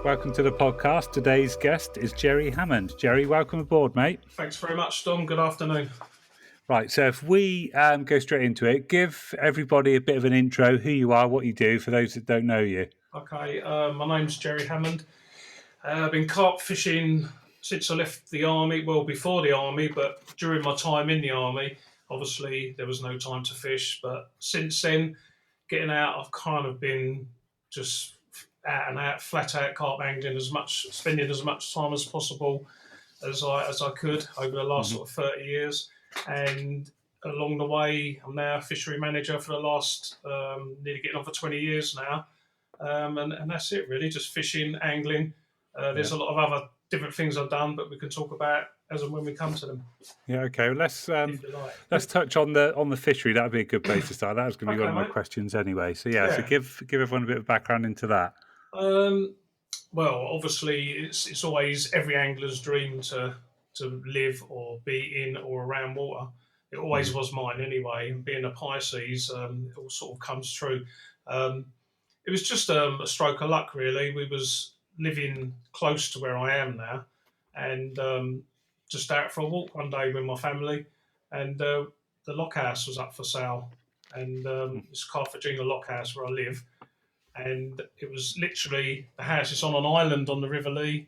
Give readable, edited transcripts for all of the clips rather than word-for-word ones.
Welcome to the podcast. Today's guest is Jerry Hammond. Jerry, welcome aboard, mate. Thanks very much, Dom. Good afternoon. Right, so if we go straight into it, give everybody a bit of an intro, who you are, what you do, for those that don't know you. Okay, my name's Jerry Hammond. I've been carp fishing since I left the army, well, before the army, but during my time in the army, obviously there was no time to fish. But since then, getting out, I've kind of been just out and out, flat out carp angling, spending as much time as possible as I could over the last sort of 30 years. And along the way, I'm now a fishery manager for the last nearly getting on for 20 years now. And that's it, really, just fishing, angling. There's a lot of other different things I've done, but we can talk about as and when we come to them. Yeah, okay. Well, let's touch on the fishery. That'd be a good place to start. That was going to be one of my questions anyway. So so give everyone a bit of background into that. Well, obviously, it's always every angler's dream to live or be in or around water. It always was mine anyway. Being a Pisces, it all sort of comes true. It was just a stroke of luck, really. We was living close to where I am now, and just out for a walk one day with my family, and the lockhouse was up for sale, and it's Carthagena Lockhouse where I live, and it was literally the house is on an island on the River Lee,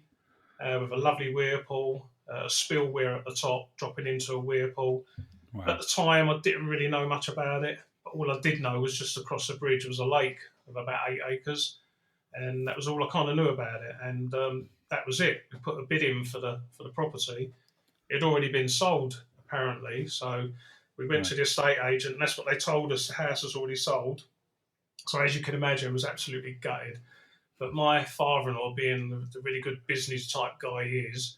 with a lovely weir pool, a spill weir at the top, dropping into a weir pool. Wow. At the time, I didn't really know much about it, but all I did know was just across the bridge was a lake of about 8 acres, and that was all I kind of knew about it. And that was it. We put a bid in for the property. It had already been sold, apparently, so we went to the estate agent, and that's what they told us: the house was already sold. So as you can imagine, I was absolutely gutted. But my father-in-law, being the really good business type guy he is,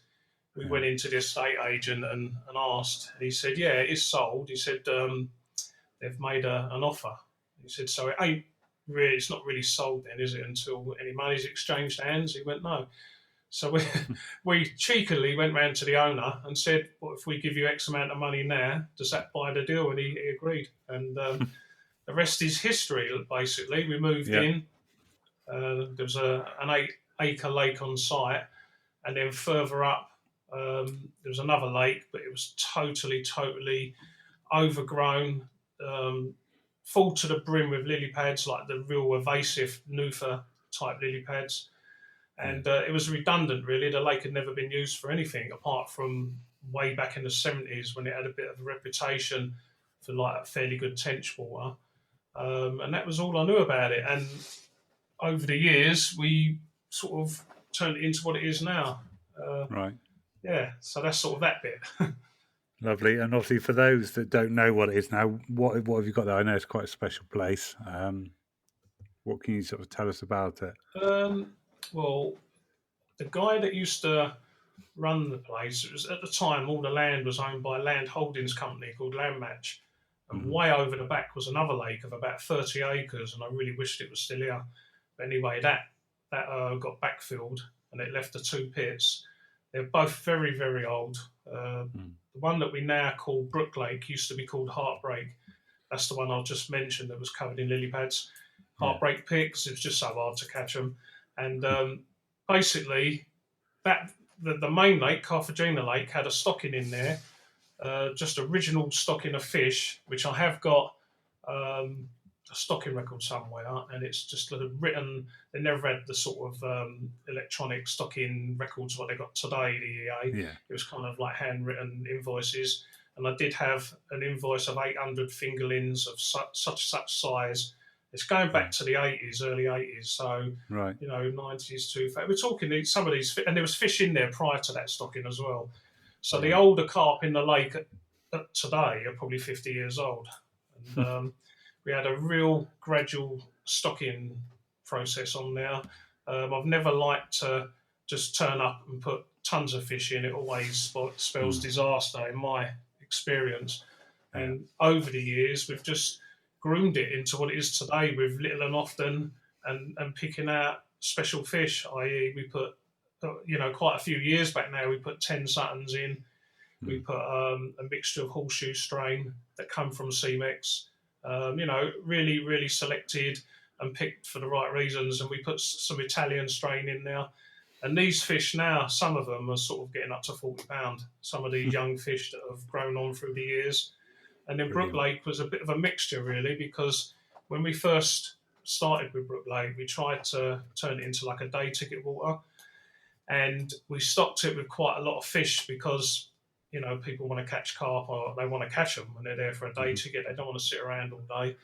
we went into the estate agent and asked. And he said, yeah, it is sold. He said, they've made an offer. He said, so it's not really sold then, is it, until any money's exchanged hands? He went, no. So we cheekily went round to the owner and said, well, if we give you X amount of money now, does that buy the deal? And he agreed. And the rest is history, basically. We moved in. There was an 8-acre lake on site, and then further up there was another lake, but it was totally overgrown, full to the brim with lily pads, like the real evasive Nufa type lily pads. And it was redundant, really. The lake had never been used for anything apart from way back in the 70s when it had a bit of a reputation for like a fairly good tench water. And that was all I knew about it. And over the years, we sort of turned it into what it is now. Right. Yeah, so that's sort of that bit. Lovely. And obviously, for those that don't know what it is now, what have you got there? I know it's quite a special place. What can you sort of tell us about it? Well, the guy that used to run the place, it was at the time all the land was owned by a land holdings company called Landmatch. And way over the back was another lake of about 30 acres, and I really wished it was still here. But anyway, that got backfilled, and it left the two pits. They're both very, very old. The one that we now call Brook Lake used to be called Heartbreak. That's the one I just mentioned that was covered in lily pads. Heartbreak pit, because it was just so hard to catch them. And basically, the main lake, Carthagena Lake, had a stocking in there, just original stocking of fish, which I have got a stocking record somewhere, and it's just written. They never had the sort of electronic stocking records what they got today, the EA. It was kind of like handwritten invoices, and I did have an invoice of 800 fingerlings of such size. It's going back to the 80s, early 80s, so, 90s, 2000. We're talking some of these, and there was fish in there prior to that stocking as well. So the older carp in the lake today are probably 50 years old. And we had a real gradual stocking process on there. I've never liked to just turn up and put tons of fish in. It always spells disaster in my experience. And over the years, we've just groomed it into what it is today with little and often and picking out special fish, i.e. we put, quite a few years back now, we put 10 Suttons in. We put a mixture of horseshoe strain that come from C-Mex, really, really selected. and picked for the right reasons. And we put some Italian strain in there. And these fish now, some of them are sort of getting up to £40. Some of these young fish that have grown on through the years. And then Brook Brilliant. Lake was a bit of a mixture, really, because when we first started with Brook Lake, we tried to turn it into like a day ticket water. And we stocked it with quite a lot of fish because, you know, people want to catch carp or they want to catch them when they're there for a day ticket. They don't want to sit around all day.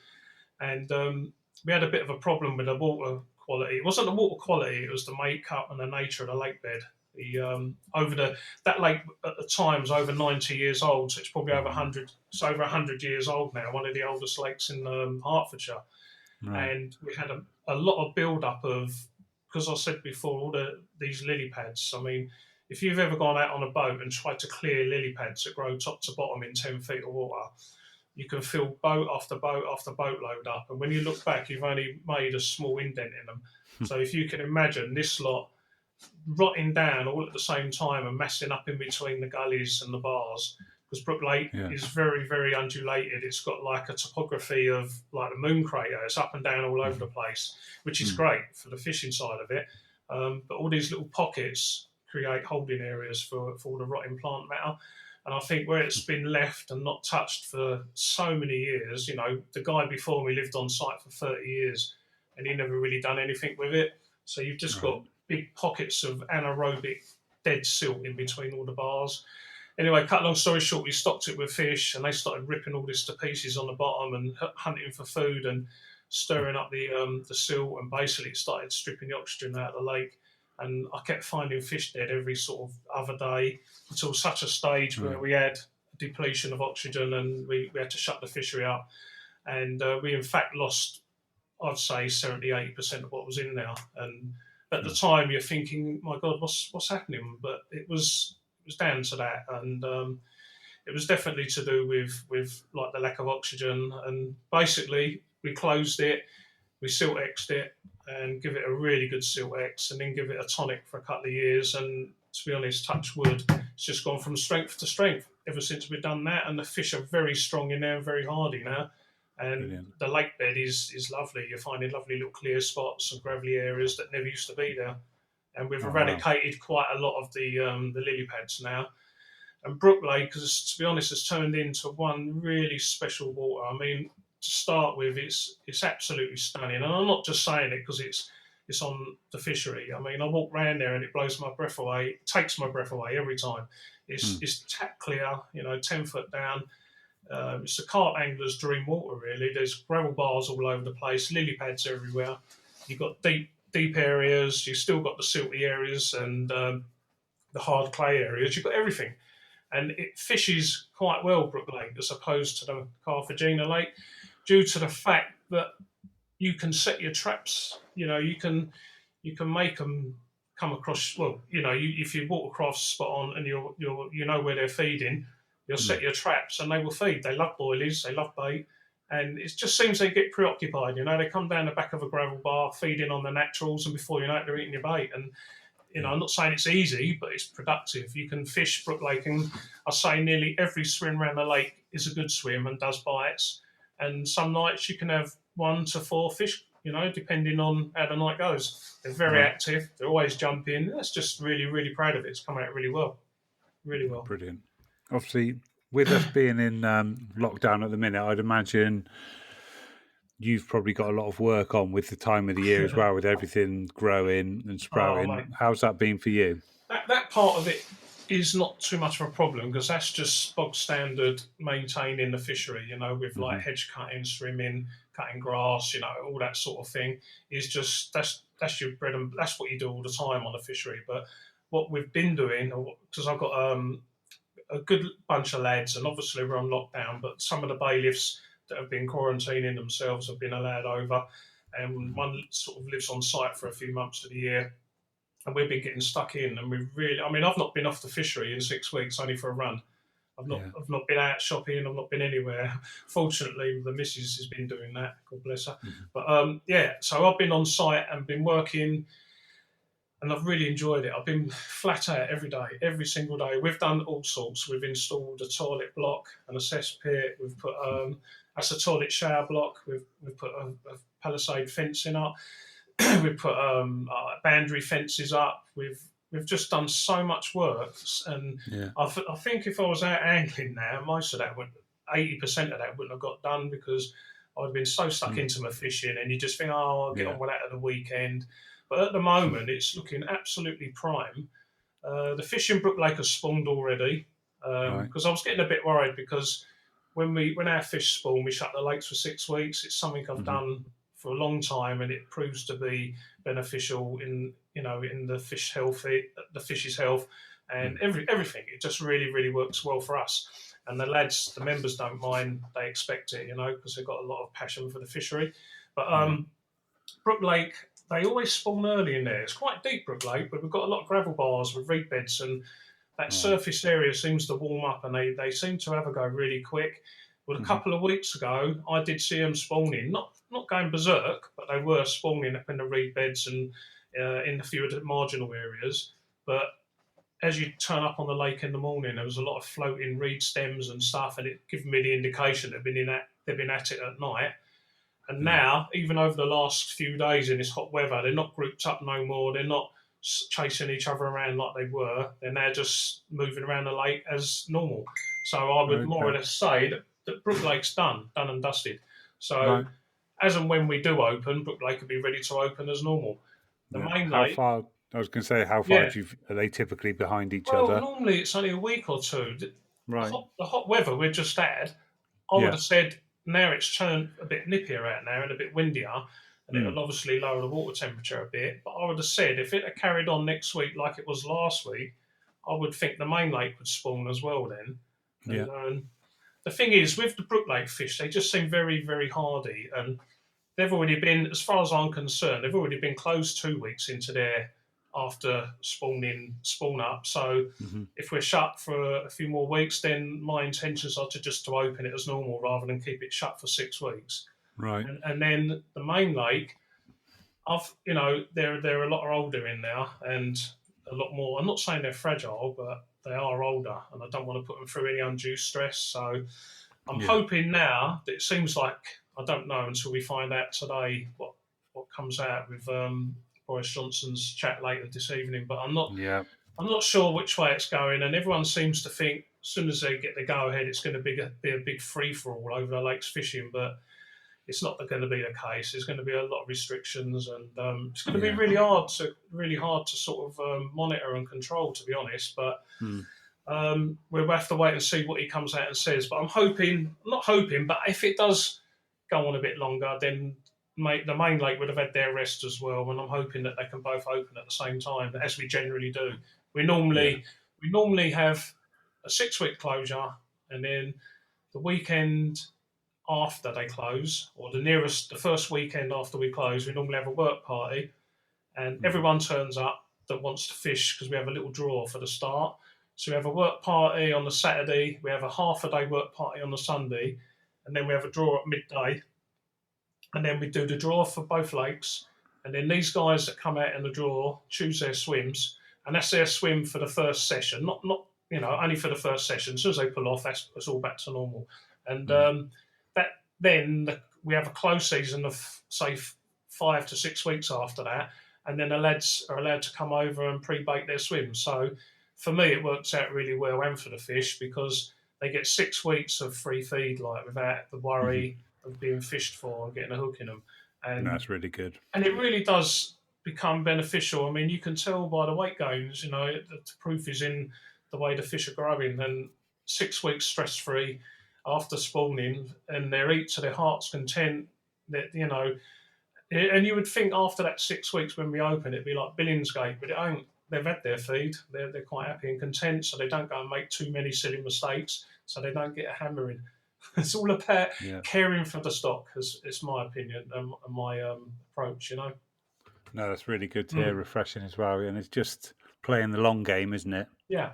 And we had a bit of a problem with the water quality. It wasn't the water quality; it was the makeup and the nature of the lake bed. That lake at the time was over 90 years old, so it's probably over 100. It's over 100 years old now. One of the oldest lakes in Hertfordshire, Right. and we had a lot of build up of, because I said before, all these lily pads. I mean, if you've ever gone out on a boat and tried to clear lily pads that grow top to bottom in 10 feet of water, you can fill boat after boat after boatload up. And when you look back, you've only made a small indent in them. So if you can imagine this lot rotting down all at the same time and massing up in between the gullies and the bars, because Brook Lake is very, very undulated. It's got like a topography of like the moon crater. It's up and down all over the place, which is great for the fishing side of it. But all these little pockets create holding areas for all the rotting plant matter. And I think where it's been left and not touched for so many years, you know, the guy before me lived on site for 30 years and he never really done anything with it. So you've just got big pockets of anaerobic dead silt in between all the bars. Anyway, cut long story short, we stocked it with fish and they started ripping all this to pieces on the bottom and hunting for food and stirring up the silt, and basically it started stripping the oxygen out of the lake. And I kept finding fish dead every sort of other day until such a stage where we had depletion of oxygen and we had to shut the fishery up. And we, in fact, lost, I'd say, 70-80% of what was in there. And at the time, you're thinking, my God, what's happening? But it was down to that. And it was definitely to do with like the lack of oxygen. And basically, we closed it, we silt-X'd it, and give it a really good silt-X, and then give it a tonic for a couple of years. And to be honest, touch wood, it's just gone from strength to strength ever since we've done that. And the fish are very strong in there, very hardy now. And Brilliant. the lake bed is lovely. You're finding lovely little clear spots and gravelly areas that never used to be there. And we've eradicated quite a lot of the lily pads now. And Brook Lake, to be honest, has turned into one really special water. I mean, to start with, it's absolutely stunning. And I'm not just saying it because it's on the fishery. I mean, I walk around there and it blows my breath away. It takes my breath away every time. It's tap clear, 10 foot down. It's the carp angler's dream water, really. There's gravel bars all over the place, lily pads everywhere. You've got deep areas. You've still got the silty areas and the hard clay areas. You've got everything. And it fishes quite well, Brook Lake, as opposed to the Carthagena Lake, due to the fact that you can set your traps. You can make them come across. Well, if your watercraft's spot on and you know where they're feeding, you'll set your traps and they will feed. They love boilies, they love bait, and it just seems they get preoccupied. They come down the back of a gravel bar, feeding on the naturals, and before you know it, they're eating your bait. And I'm not saying it's easy, but it's productive. You can fish Brook Lake, and I say nearly every swim around the lake is a good swim and does bites. And some nights you can have 1 to 4 fish, depending on how the night goes. They're very active. They're always jumping. That's just really, really proud of it. It's come out really well. Really well. Brilliant. Obviously, with us being in lockdown at the minute, I'd imagine you've probably got a lot of work on with the time of the year as well, with everything growing and sprouting. How's that been for you? That part of it is not too much of a problem because that's just bog standard maintaining the fishery, with like hedge cutting, swimming, cutting grass, all that sort of thing. Is just that's your bread and that's what you do all the time on the fishery. But what we've been doing, because I've got a good bunch of lads, and obviously we're on lockdown, but some of the bailiffs that have been quarantining themselves have been allowed over, and one sort of lives on site for a few months of the year. And we've been getting stuck in, and I've not been off the fishery in 6 weeks, only for a run. I've not been out shopping. I've not been anywhere. Fortunately, the missus has been doing that. God bless her. But so I've been on site and been working, and I've really enjoyed it. I've been flat out every day, every single day. We've done all sorts. We've installed a toilet block and a cesspit. We've put that's a toilet shower block. We've put a palisade fencing up. We've put boundary fences up. We've just done so much work, and I think if I was out angling now, most of that 80% of that wouldn't have got done because I'd been so stuck into my fishing, and you just think, oh, I'll get on with that at the weekend. But at the moment, it's looking absolutely prime. The fish in Brook Lake has spawned already because I was getting a bit worried because when our fish spawn, we shut the lakes for 6 weeks. It's something I've done for a long time, and it proves to be beneficial in the fish's health, and everything. It just really works well for us. And the members don't mind. They expect it, because they've got a lot of passion for the fishery. But Brook Lake, they always spawn early in there. It's quite deep, Brook Lake, but we've got a lot of gravel bars with reed beds, and that surface area seems to warm up, and they seem to have a go really quick. Well, a couple of weeks ago, I did see them spawning, not going berserk, but they were spawning up in the reed beds and in a few of the marginal areas. But as you turn up on the lake in the morning, there was a lot of floating reed stems and stuff, and it gave me the indication they've been at it at night. And now, even over the last few days in this hot weather, they're not grouped up no more. They're not chasing each other around like they were. They're now just moving around the lake as normal. So I would more or less say that Brook Lake's done and dusted. So as and when we do open, Brook Lake will be ready to open as normal. The main lake. How far? I was going to say, how far are they typically behind each other? Well, normally it's only a week or two. Right. The hot weather we just had, I would have said now it's turned a bit nippier out now and a bit windier, and it'll obviously lower the water temperature a bit. But I would have said if it had carried on next week like it was last week, I would think the main lake would spawn as well then. And, the thing is, with the Brook Lake fish, they just seem very, very hardy, and they've already been, as far as I'm concerned, they've already been closed 2 weeks into their after spawn up. So if we're shut for a few more weeks, then my intentions are to open it as normal rather than keep it shut for 6 weeks. Right. And then the main lake, they're a lot older in there and a lot more. I'm not saying they're fragile, but they are older, and I don't want to put them through any undue stress. So I'm hoping now that it seems like, I don't know until we find out today what comes out with Boris Johnson's chat later this evening, but I'm not sure which way it's going, and everyone seems to think as soon as they get the go ahead, it's going to be a big free for all over the lakes fishing, but it's not going to be the case. There's going to be a lot of restrictions, and it's going to be really hard to sort of monitor and control, to be honest. But we'll have to wait and see what he comes out and says. But not hoping, but if it does go on a bit longer, then the main lake would have had their rest as well, and I'm hoping that they can both open at the same time, as we generally do. We normally have a 6-week closure, and then the weekend after they close, or the first weekend after we close, we normally have a work party, and everyone turns up that wants to fish because we have a little draw for the start. So we have a work party on the Saturday, we have a half-a-day work party on the Sunday, and then we have a draw at midday. And then we do the draw for both lakes. And then these guys that come out in the draw choose their swims. And that's their swim for the first session. Not only for the first session. As soon as they pull off, it's all back to normal. And we have a close season of, say, 5 to 6 weeks after that. And then the lads are allowed to come over and pre-bake their swims. So for me, it works out really well, and for the fish, because they get 6 weeks of free feed, without the worry of being fished for and getting a hook in them. And that's really good. And it really does become beneficial. I mean, you can tell by the weight gains, the proof is in the way the fish are growing. And 6 weeks stress-free after spawning, and they're eat to their heart's content, that, and you would think after that 6 weeks when we open, it'd be like Billingsgate, but it ain't. They've had their feed. They're quite happy and content, so they don't go and make too many silly mistakes, so they don't get a hammering. It's all about caring for the stock, it's my opinion and my approach, No, that's really good to hear, refreshing as well. And it's just playing the long game, isn't it? Yeah.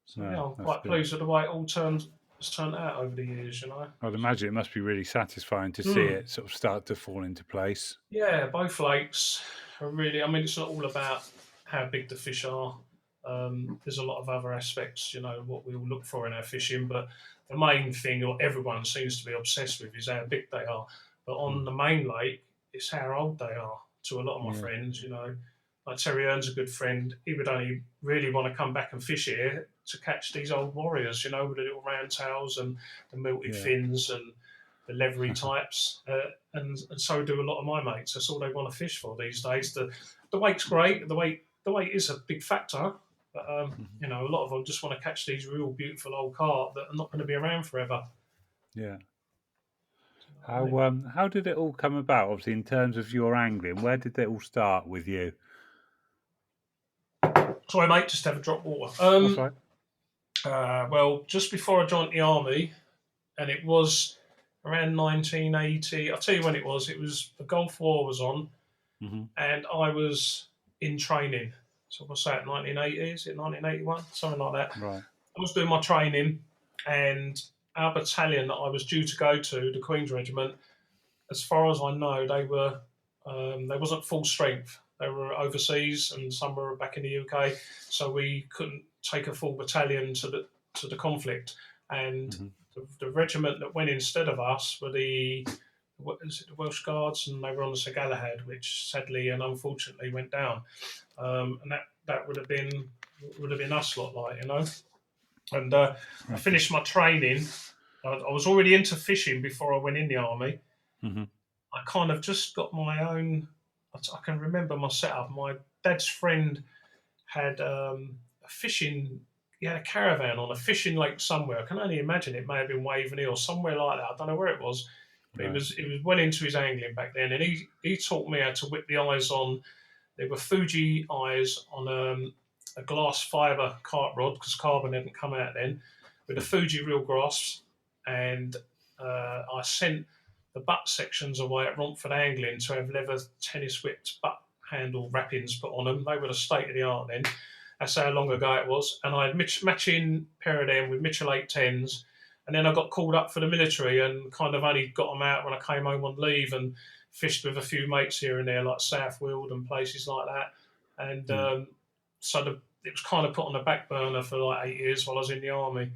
So I'm quite pleased with the way it all has turned out over the years, I'd imagine it must be really satisfying to see it sort of start to fall into place. Yeah, both lakes are really, it's not all about how big the fish are. There's a lot of other aspects, what we all look for in our fishing, but the main thing, or everyone seems to be obsessed with, is how big they are. But on the main lake, it's how old they are to a lot of my Yeah. friends, you know. Like Terry Earn's a good friend. He would only really want to come back and fish here to catch these old warriors, you know, with the little round tails and the milky Yeah. fins and the leathery types. And so do a lot of my mates. That's all they want to fish for these days. The weight's great. The weight is a big factor. But, you know, a lot of them just want to catch these real beautiful old carp that are not going to be around forever. Yeah. You know what I mean? How did it all come about? Obviously, in terms of your angling, where did it all start with you? Sorry, mate, just have a drop of water. That's right. Well, just before I joined the army, and it was around 1980. I'll tell you when it was. It was the Gulf War was on, Hmm. and I was in training. So what's that? 1980? Is it 1981? Something like that. Right. I was doing my training, and our battalion that I was due to go to, the Queen's Regiment, as far as I know, they wasn't full strength. They were overseas, and some were back in the UK, so we couldn't take a full battalion to the conflict. And Hmm. the regiment that went instead of us were the Welsh Guards, and they were on the Sir Galahad, which sadly and unfortunately went down. And that would have been us lot, like, you know. And I finished my training. I was already into fishing before I went in the army. Hmm. I kind of just got my own. I can remember my setup. My dad's friend had a fishing. He had a caravan on a fishing lake somewhere. I can only imagine it may have been Waveney or somewhere like that. I don't know where it was, but Right. it was well into his angling back then. And he taught me how to whip the eyes on. There were Fuji eyes on a glass fibre carp rod because carbon hadn't come out then, with a Fuji reel grasp, and I sent the butt sections away at Romford Angling to have leather tennis whipped butt handle wrappings put on them. They were the state of the art then. That's how long ago it was. And I had matching pair of them with Mitchell 810s. And then I got called up for the military and kind of only got them out when I came home on leave and fished with a few mates here and there, like South Weald and places like that. And Yeah. it was kind of put on the back burner for like 8 years while I was in the army.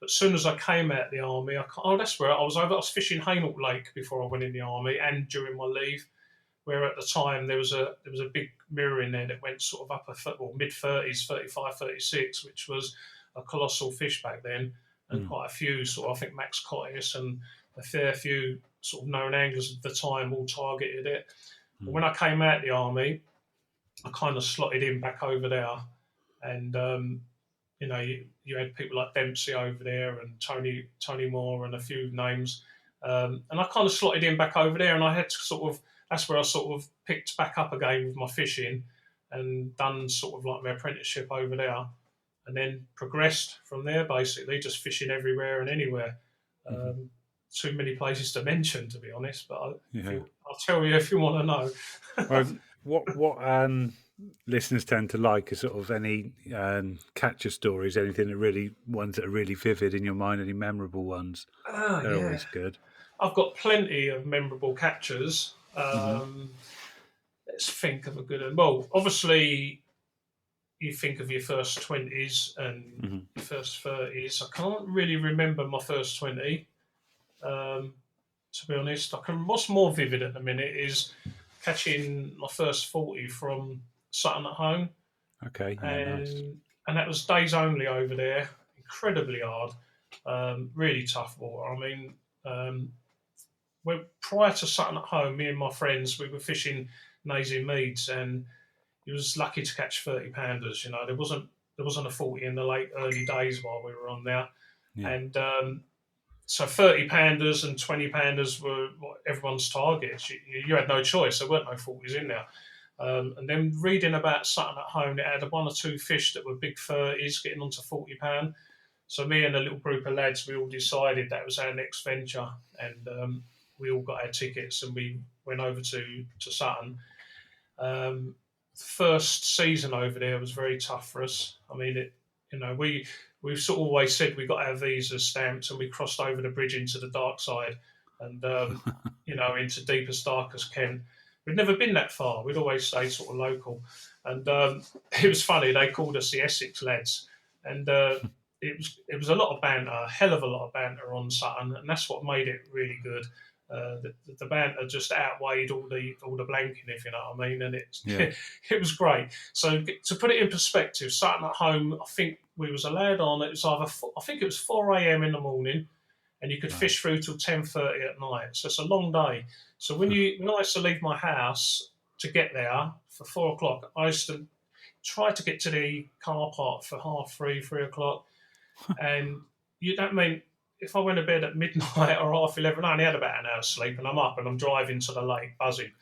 But as soon as I came out of the army, that's where I was over. I was fishing Hainault Lake before I went in the army and during my leave, where at the time there was a big mirror in there that went sort of mid 30s, 35, 36, which was a colossal fish back then, and Mm. quite a few sort of, I think Max Cottis and a fair few sort of known anglers at the time all targeted it. But when I came out of the army, I kind of slotted in back over there, and you know, you had people like Dempsey over there and Tony Moore and a few names. And I kind of slotted in back over there, and I had to that's where I sort of picked back up again with my fishing and done sort of like my apprenticeship over there, and then progressed from there basically, just fishing everywhere and anywhere. Hmm. Too many places to mention, to be honest, but Yeah. I'll tell you if you want to know. Well, what listeners tend to like are sort of any catcher stories, anything that really ones that are really vivid in your mind, any memorable ones. They're Yeah, always good. I've got plenty of memorable catches. Hmm. Let's think of a good one. Well, obviously, you think of your first 20s and Hmm. your first 30s. I can't really remember my first 20, to be honest. What's more vivid at the minute is catching my first 40 from Sutton at home. Okay. Yeah. Nice. And that was days only over there. Incredibly hard, really tough water. I mean, prior to Sutton at home, me and my friends we were fishing Nazy Meads, and he was lucky to catch 30 pounders. You know, there wasn't a 40 in the late early days while we were on there, Yeah. and so 30 pounders and 20 pounders were everyone's targets. You had no choice. There weren't no 40s in there. And then reading about Sutton at home, it had one or two fish that were big 30s getting onto 40 pound. So me and a little group of lads, we all decided that was our next venture, and we all got our tickets and we went over to Sutton. First season over there was very tough for us. I mean, we've sort of always said we got our visas stamped and we crossed over the bridge into the dark side, and into deepest darkest Kent. We'd never been that far. We'd always stayed sort of local, and it was funny. They called us the Essex lads, and it was a lot of banter, a hell of a lot of banter on Sutton, and that's what made it really good. the banter just outweighed all the blanking, if you know what I mean, and Yeah. it was great. So to put it in perspective, starting at home, I think we was allowed on. It was I think it was 4 a.m. in the morning, and you could fish through till 10:30 at night. So it's a long day. So when I used to leave my house to get there for 4 o'clock, I used to try to get to the car park for 3:30, 3 o'clock, and you don't mean if I went to bed at midnight or 11:30, I only had about an hour's sleep, and I'm up and I'm driving to the lake buzzing.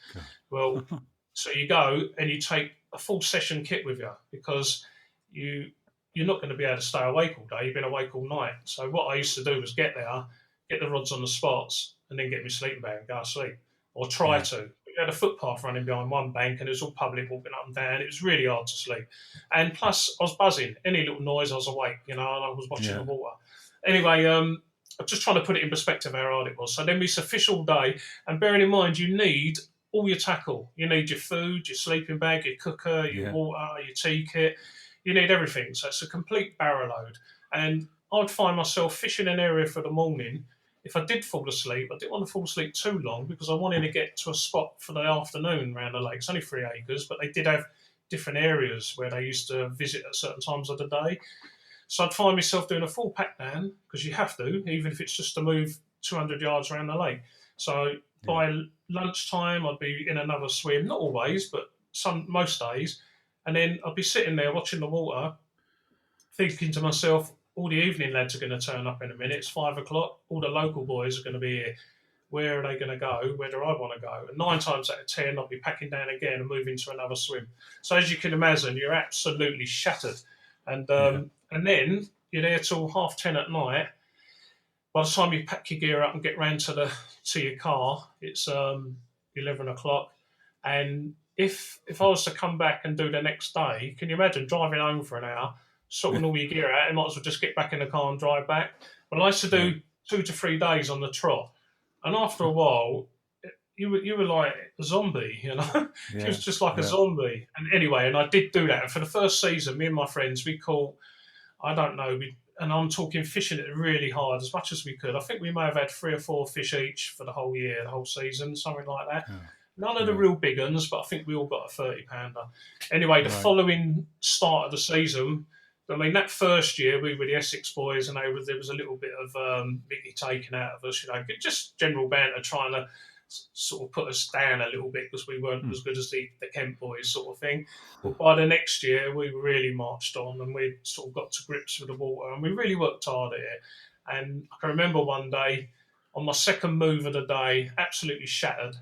Well, so you go and you take a full session kit with you because you're not going to be able to stay awake all day. You've been awake all night. So what I used to do was get there, get the rods on the spots, and then get my sleeping bag and go to sleep, or try to. We had a footpath running behind one bank, and it was all public walking up and down. It was really hard to sleep, and plus I was buzzing. Any little noise, I was awake, and I was watching the water. Anyway, I'm just trying to put it in perspective how hard it was. So then we fish all day, and bearing in mind you need all your tackle. You need your food, your sleeping bag, your cooker, your water, your tea kit. You need everything. So it's a complete barrow load. And I'd find myself fishing an area for the morning. If I did fall asleep, I didn't want to fall asleep too long because I wanted to get to a spot for the afternoon around the lake. It's only 3 acres, but they did have different areas where they used to visit at certain times of the day. So I'd find myself doing a full pack down because you have to, even if it's just to move 200 yards around the lake. So by lunchtime, I'd be in another swim. Not always, but most days. And then I'd be sitting there watching the water, thinking to myself, all the evening lads are going to turn up in a minute. It's 5 o'clock. All the local boys are going to be here. Where are they going to go? Where do I want to go? And 9 times out of 10, I'll be packing down again and moving to another swim. So as you can imagine, you're absolutely shattered. And then you're there till 10:30 at night. By the time you pack your gear up and get round to your car, it's 11 o'clock. And if I was to come back and do the next day, can you imagine driving home for an hour, sorting all your gear out, and might as well just get back in the car and drive back? Well, I used to do 2 to 3 days on the trot, and after a while, you were like a zombie, you know. It was just like a zombie. And anyway, and I did do that. And for the first season, me and my friends, we caught, I don't know, and I'm talking fishing it really hard as much as we could. I think we may have had 3 or 4 fish each for the whole year, the whole season, something like that. Yeah. None of the real big ones, but I think we all got a 30-pounder. Anyway, the following start of the season, I mean, that first year we were the Essex boys, and there was a little bit of mickey taken out of us, you know, just general banter trying to sort of put us down a little bit because we weren't as good as the Kent boys sort of thing. But by the next year, we really marched on and we sort of got to grips with the water and we really worked hard at it. And I can remember one day, on my second move of the day, absolutely shattered.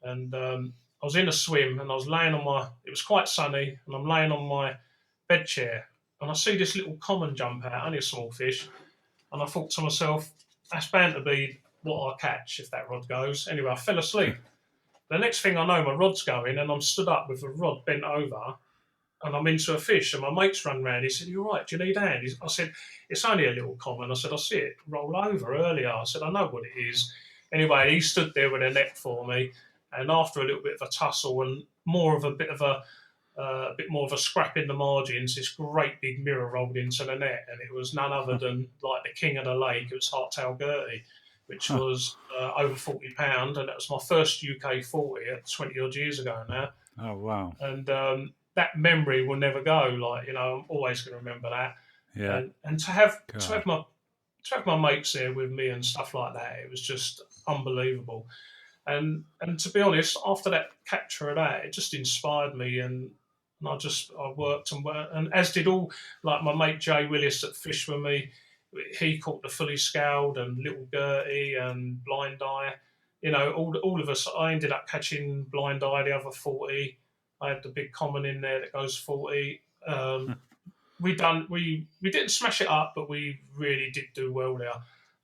And I was in a swim and I was laying it was quite sunny, and I'm laying on my bed chair and I see this little common jump out, only a small fish. And I thought to myself, that's bound to be what I'll catch if that rod goes. Anyway, I fell asleep. The next thing I know, my rod's going and I'm stood up with the rod bent over and I'm into a fish, and my mate's run round. He said, "You all right? Do you need a hand?" I said, "It's only a little common." I said, "I see it roll over earlier." I said, "I know what it is." Anyway, he stood there with a net for me, and after a little bit of a tussle and a bit more of a scrap in the margins, this great big mirror rolled into the net, and it was none other than like the king of the lake. It was Harttail Gertie, which was over 40 pound, and that was my first UK 40 at 20 odd years ago now. Oh wow! And that memory will never go. Like, you know, I'm always going to remember that. Yeah. And to have my mates there with me and stuff like that, it was just unbelievable. And to be honest, after that capture of that, it just inspired me, and I worked, and as did all, like my mate Jay Willis that fished with me. He caught the fully scaled and little Gertie and blind eye. You know, all of us. I ended up catching blind eye, the other 40. I had the big common in there that goes 40. We didn't smash it up, but we really did do well there.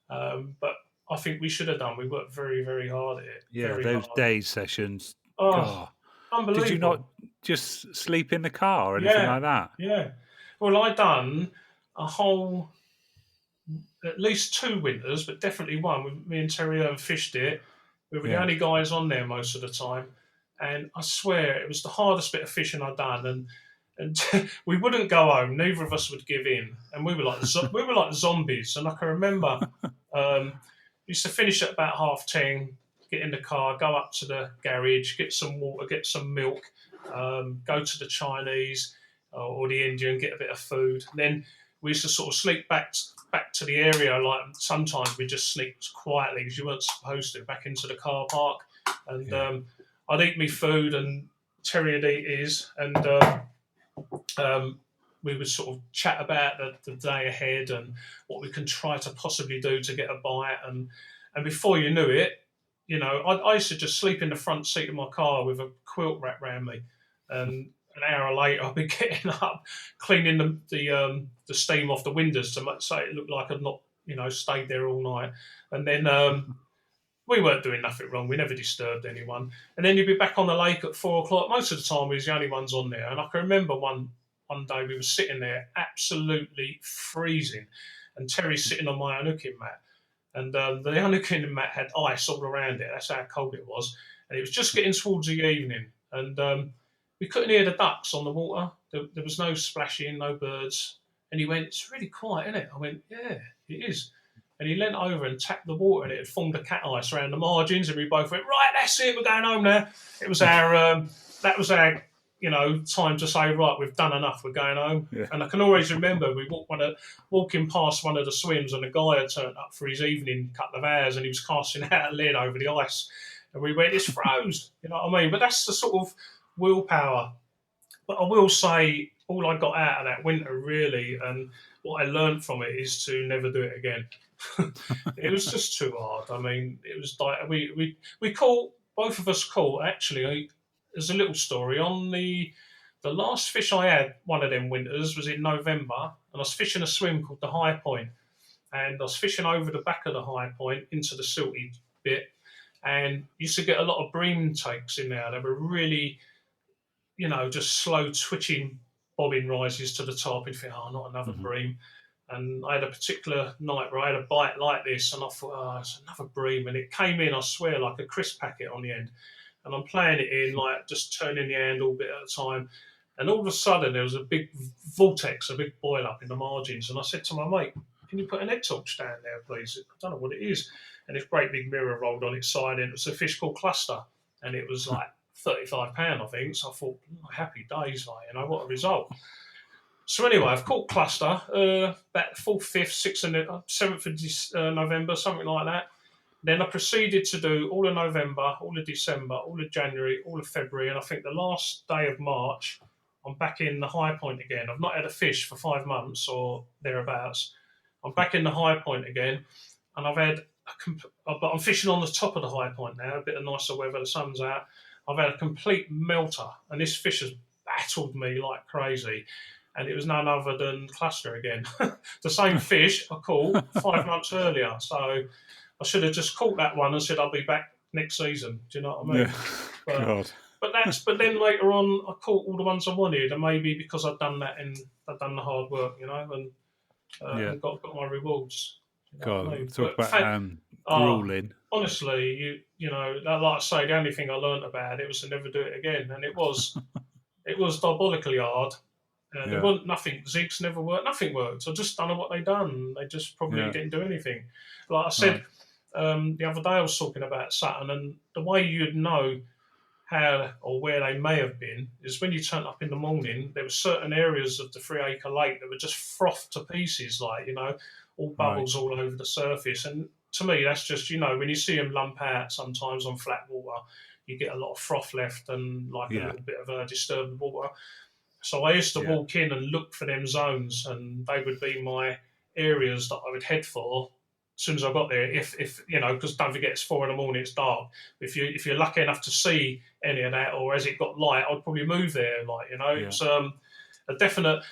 But I think we should have done. We worked very, very hard at it. Yeah, those day sessions. Oh, unbelievable. Did you not just sleep in the car or anything like that? Yeah. Well, I done a whole, at least 2 winters, but definitely one. Me and Terry fished it. We were the only guys on there most of the time. And I swear it was the hardest bit of fishing I'd done. And we wouldn't go home. Neither of us would give in. And we were like zombies. And I can remember we used to finish at about 10:30, get in the car, go up to the garage, get some water, get some milk, go to the Chinese or the Indian, get a bit of food. And then we used to sort of sneak back to the area. Like sometimes we just sneaked quietly because you weren't supposed to, back into the car park. And I'd eat me food and Terry would eat his. And we would sort of chat about the day ahead and what we can try to possibly do to get a bite. And before you knew it, I used to just sleep in the front seat of my car with a quilt wrapped around me. And an hour later, I'd be getting up, cleaning the steam off the windows to say it looked like I'd not, stayed there all night. And then we weren't doing nothing wrong. We never disturbed anyone. And then you'd be back on the lake at 4 o'clock. Most of the time, we was the only ones on there. And I can remember one day we were sitting there absolutely freezing, and Terry's sitting on my unhooking mat. And the unhooking mat had ice all around it. That's how cold it was. And it was just getting towards the evening. And we couldn't hear the ducks on the water. There was no splashing, no birds. And he went, "It's really quiet, isn't it?" I went, "Yeah, it is." And he leant over and tapped the water, and it had formed a cat ice around the margins. And we both went, "Right, that's it. We're going home now." It was our time to say, "Right, we've done enough. We're going home." Yeah. And I can always remember we walking past one of the swims, and a guy had turned up for his evening couple of hours, and he was casting out lead over the ice. And we went, "It's froze." You know what I mean? But that's the sort of willpower. But I will say, all I got out of that winter really, and what I learned from it, is to never do it again. It was just too hard. I mean, it was like we caught, both of us caught, actually. There's a little story on the last fish I had. One of them winters was in November, and I was fishing a swim called the High Point, and I was fishing over the back of the High Point into the silty bit, and used to get a lot of bream takes in there. They were really, just slow twitching bobbing rises to the top. And you think, "Oh, not another bream." And I had a particular night where I had a bite like this, and I thought, "Oh, it's another bream." And it came in, I swear, like a crisp packet on the end. And I'm playing it in, like just turning the handle a bit at a time. And all of a sudden, there was a big vortex, a big boil up in the margins. And I said to my mate, "Can you put an egg torch down there, please? I don't know what it is." And this great big mirror rolled on its side, and it was a fish called cluster. And it was like £35, I think. So I thought, happy days, what a result. So anyway, I've caught cluster about 4th, 5th, 6th, and 7th of November, something like that. Then I proceeded to do all of November, all of December, all of January, all of February, and I think the last day of March, I'm back in the High Point again. I've not had a fish for 5 months or thereabouts. I'm back in the High Point again, and but I'm fishing on the top of the High Point now, a bit of nicer weather, the sun's out. I've had a complete melter, and this fish has battled me like crazy. And it was none other than cluster again. The same fish I caught 5 months earlier. So I should have just caught that one and said I'll be back next season. Do you know what I mean? Yeah. But then later on I caught all the ones I wanted, and maybe because I'd done that and I'd done the hard work, and got my rewards. God, I mean? Talk about grueling. Honestly, like I say, the only thing I learnt about it was to never do it again, and it was diabolically hard. There wasn't nothing. Zigs never worked. Nothing worked. I just don't know what they done. They just probably didn't do anything. Like I said the other day, I was talking about Saturn, and the way you'd know how or where they may have been is when you turned up in the morning. There were certain areas of the 3-acre lake that were just frothed to pieces, all bubbles all over the surface. And to me, that's just when you see them lump out sometimes on flat water, you get a lot of froth left and a little bit of disturbed water. So I used to walk in and look for them zones, and they would be my areas that I would head for as soon as I got there. If because don't forget, it's 4 a.m, it's dark. If you're lucky enough to see any of that, or as it got light, I'd probably move there. It's a definite.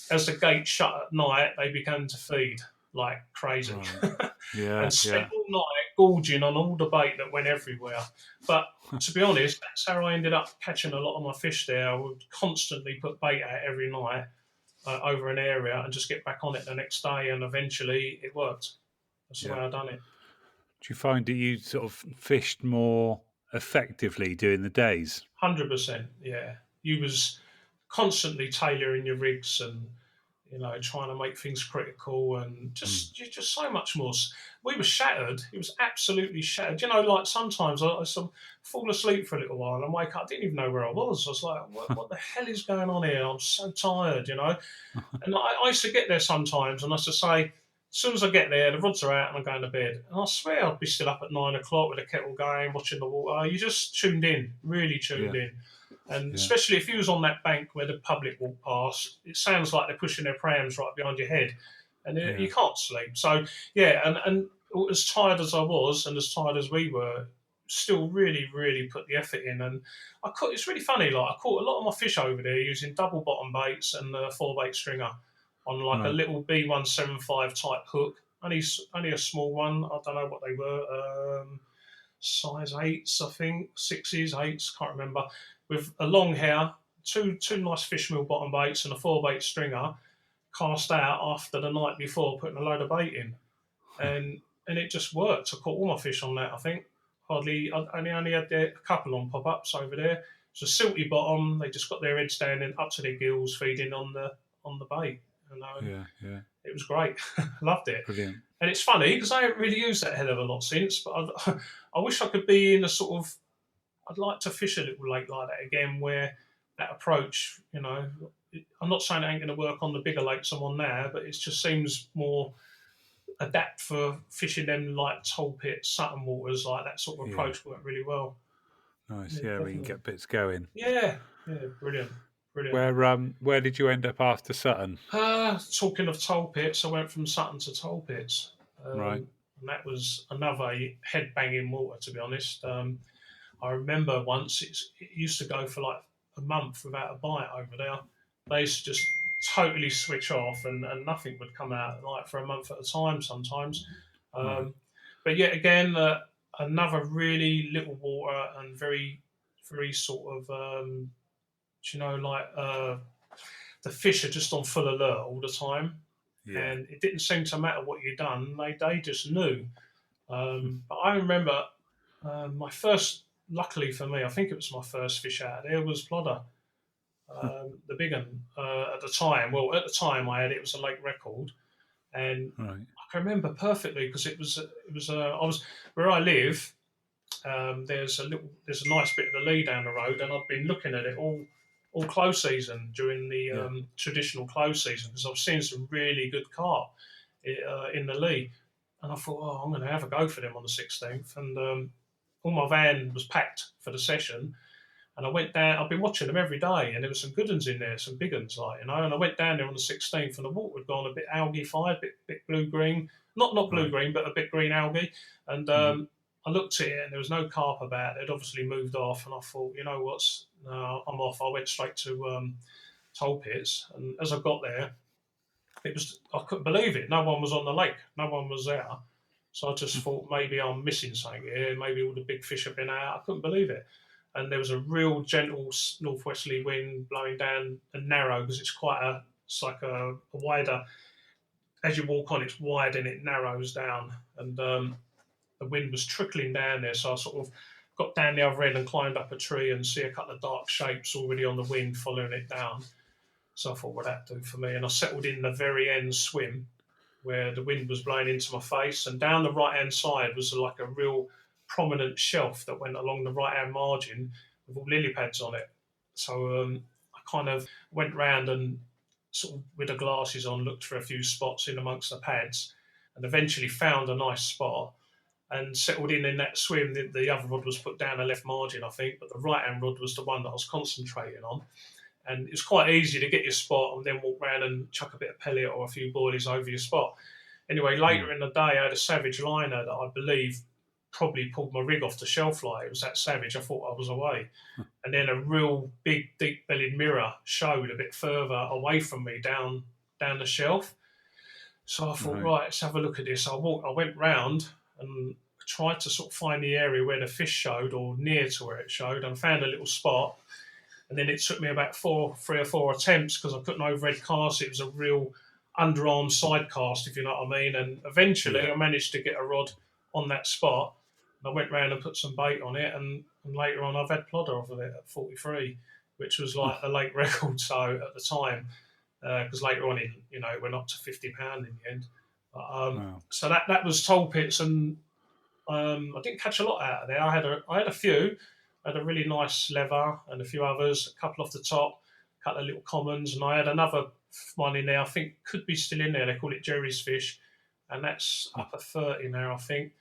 As the gate shut at night, they began to feed like crazy, and spent all night gorging on all the bait that went everywhere. But to be honest, that's how I ended up catching a lot of my fish there. I would constantly put bait out every night over an area and just get back on it the next day, and eventually it worked. That's the way I done it. Do you find that you sort of fished more effectively during the days? 100%, yeah. You was constantly tailoring your rigs, and trying to make things critical and just so much more. We were shattered. It was absolutely shattered. Like sometimes I fall asleep for a little while and wake up. I didn't even know where I was. I was like, what the hell is going on here? I'm so tired. And I used to get there sometimes and I used to say, as soon as I get there, the rods are out and I'm going to bed. And I swear I'd be still up at 9 o'clock with the kettle going, watching the water. You just tuned in, really tuned in. And especially if you was on that bank where the public walk past, it sounds like they're pushing their prams right behind your head, and you can't sleep. So and as tired as I was, and as tired as we were, still really, really put the effort in. And it's really funny. Like I caught a lot of my fish over there using double bottom baits and a 4-bait stringer on like a little B175 type hook. Only a small one. I don't know what they were. Size 8s, I think, 6s, 8s, can't remember, with a long hair, two nice fish meal bottom baits and a 4-bait stringer cast out after the night before putting a load of bait in. And it just worked. I caught all my fish on that, I think. I only had a couple on pop-ups over there. It's a silty bottom. They just got their heads down and up to their gills feeding on the bait. It was great. Loved it. Brilliant. And it's funny because I haven't really used that hell of a lot since, but I wish I could be in a sort of. I'd like to fish a little lake like that again, where that approach. I'm not saying it ain't going to work on the bigger lakes I'm on now, but it just seems more adapt for fishing them like Toll Pit, Sutton waters, like that sort of approach worked really well. Nice, we can get bits going. Yeah, brilliant. Where did you end up after Sutton? Talking of Toll Pits, I went from Sutton to Toll Pits. Right. And that was another head banging water, to be honest. I remember once it used to go for like a month without a bite over there. They used to just totally switch off and nothing would come out like for a month at a time sometimes. But yet again, another really little water and very, very sort of, the fish are just on full alert all the time. Yeah. And it didn't seem to matter what you'd done. They just knew. But I remember my first, luckily for me, I think it was my first fish out there was plodder. The big one at the time. Well, at the time I had it was a lake record, and I can remember perfectly because it was I was where I live. There's a nice bit of the lee down the road, and I've been looking at it all close season during the traditional close season because I've seen some really good carp in the lee, and I thought, I'm going to have a go for them on the 16th, and all my van was packed for the session. And I went down. I've been watching them every day, and there were some good ones in there, some big ones, And I went down there on the 16th, and the water had gone a bit algae-fied, bit blue-green, not blue-green, but a bit green algae. And I looked at it, and there was no carp about. They'd obviously moved off, and I thought, you know what? No, I'm off. I went straight to Toll Pits, and as I got there, I couldn't believe it. No one was on the lake. No one was there. So I just thought maybe I'm missing something here. Maybe all the big fish have been out. I couldn't believe it. And there was a real gentle northwesterly wind blowing down and narrow because it's like a wider. As you walk on, it's wide and it narrows down, and the wind was trickling down there. So I sort of got down the other end and climbed up a tree and see a couple of dark shapes already on the wind following it down. So I thought, what that'd do for me? And I settled in the very end swim where the wind was blowing into my face, and down the right hand side was like a real prominent shelf that went along the right hand margin with all lily pads on it. So I kind of went round and sort of with the glasses on looked for a few spots in amongst the pads and eventually found a nice spot and settled in that swim. The other rod was put down the left margin, I think, but the right hand rod was the one that I was concentrating on. And it was quite easy to get your spot and then walk around and chuck a bit of pellet or a few boilies over your spot. Anyway, later in the day, I had a savage liner that I believe probably pulled my rig off the shelf light. It was that savage. I thought I was away. And then a real big, deep-bellied mirror showed a bit further away from me down the shelf. So I thought, right, let's have a look at this. I went round and tried to sort of find the area where the fish showed or near to where it showed and found a little spot. And then it took me about 3 or 4 attempts because I couldn't overhead cast. It was a real underarm side cast, if you know what I mean. And eventually I managed to get a rod on that spot. I went round and put some bait on it, and later on I've had plodder off of it at 43, which was like a late record so at the time. because later on, it went up to £50 in the end. But, Wow. so that was toll pits, and I didn't catch a lot out of there. I had a few. I had a really nice leather and a few others, a couple off the top, a couple of little commons, and I had another one in there. I think could be still in there. They call it Jerry's fish, and that's up at 30 now, I think.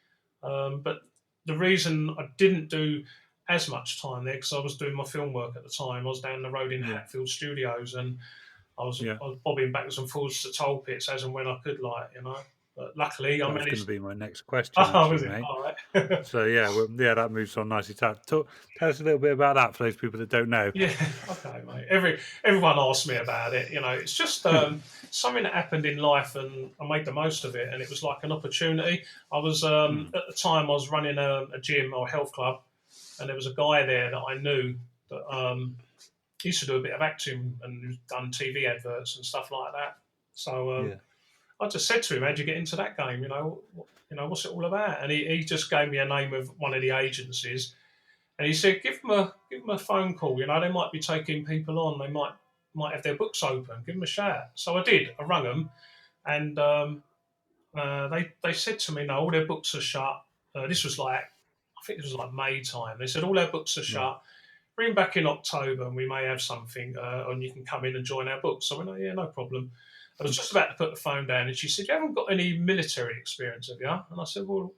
But the reason I didn't do as much time there because I was doing my film work at the time. I was down the road in Yeah. Hatfield Studios, and I was Yeah. bobbing backwards and forwards to toll pits as and when I could, But luckily, I That was going to managed. be my next question, Oh, actually, was it? mate. All right. So yeah, that moves on nicely. Tell us a little bit about that for those people that don't know. Yeah, okay, mate. Everyone asks me about it. It's just something that happened in life, and I made the most of it. And it was like an opportunity. I was at the time I was running a gym or health club, and there was a guy there that I knew that used to do a bit of acting and done TV adverts and stuff like that. So I just said to him, "How'd you get into that game? What's it all about?" And he just gave me a name of one of the agencies. And he said, give them a phone call. They might be taking people on. They might have their books open. Give them a shout. So I did. I rang them, and they said to me, no, all their books are shut. This was I think it was like May time. They said all their books are shut. Ring back in October, and we may have something, and you can come in and join our books. So I went, oh yeah, no problem. I was just about to put the phone down, and she said, you haven't got any military experience, have you? And I said, well,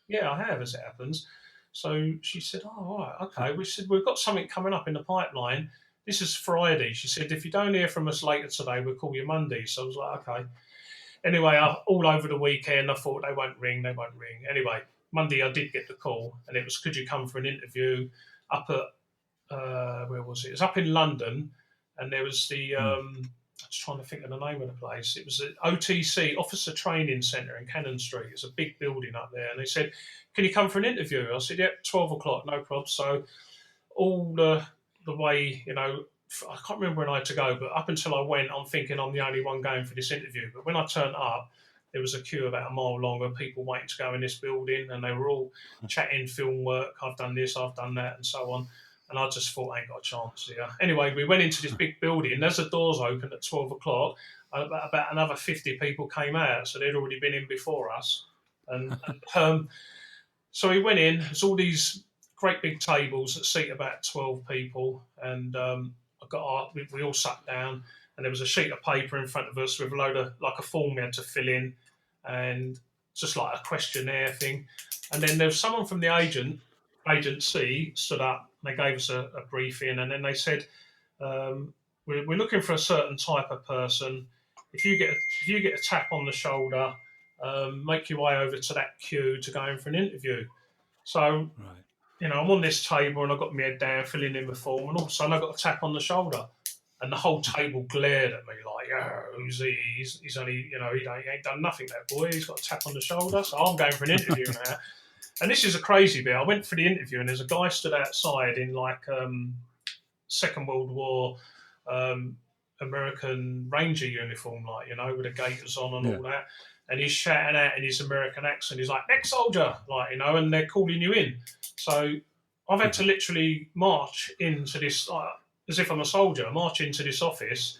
yeah, I have, as it happens. So she said, oh, all right, okay. We said, we've got something coming up in the pipeline. This is Friday. She said, if you don't hear from us later today, we'll call you Monday. So I was like, okay. Anyway, all over the weekend, I thought they won't ring. Anyway, Monday I did get the call, and it was, could you come for an interview up at, where was it? It was up in London, and there was the, I was trying to think of the name of the place. It was the OTC, Officer Training Centre in Cannon Street. It's a big building up there. And they said, can you come for an interview? I said, yep, 12 o'clock, no problem. So all the way, I can't remember when I had to go, but up until I went, I'm thinking I'm the only one going for this interview. But when I turned up, there was a queue about a mile long of people waiting to go in this building, and they were all chatting film work. I've done this, I've done that, and so on. And I just thought, I ain't got a chance here. Anyway, we went into this big building. As the doors opened at 12 o'clock, about another 50 people came out. So they'd already been in before us. And so we went in. There's all these great big tables that seat about 12 people. And we all sat down. And there was a sheet of paper in front of us with a load of, like a form we had to fill in. And just like a questionnaire thing. And then there was someone from the agency stood up. They gave us a briefing, and then they said, "We're looking for a certain type of person. If you get a tap on the shoulder, make your way over to that queue to go in for an interview." So, I'm on this table and I've got my head down, filling in the form, and all of a sudden I got a tap on the shoulder, and the whole table glared at me like, "Who's he? He's only, he ain't done nothing. That boy, he's got a tap on the shoulder." So I'm going for an interview now. And this is a crazy bit. I went for the interview, and there's a guy stood outside in Second World War American Ranger uniform, with the gaiters on and all that. And he's shouting out in his American accent. He's like, "Next soldier," and they're calling you in. So I've had to literally march into this, as if I'm a soldier, march into this office.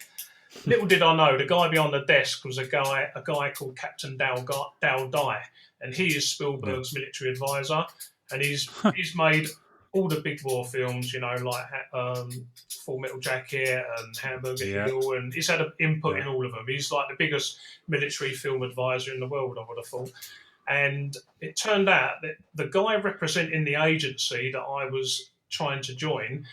Little did I know, the guy behind the desk was a guy called Captain Dal Dye, and he is Spielberg's military advisor, and he's made all the big war films, like Full Metal Jacket and Hamburger Hill, and he's had an input in all of them. He's like the biggest military film advisor in the world, I would have thought. And it turned out that the guy representing the agency that I was trying to join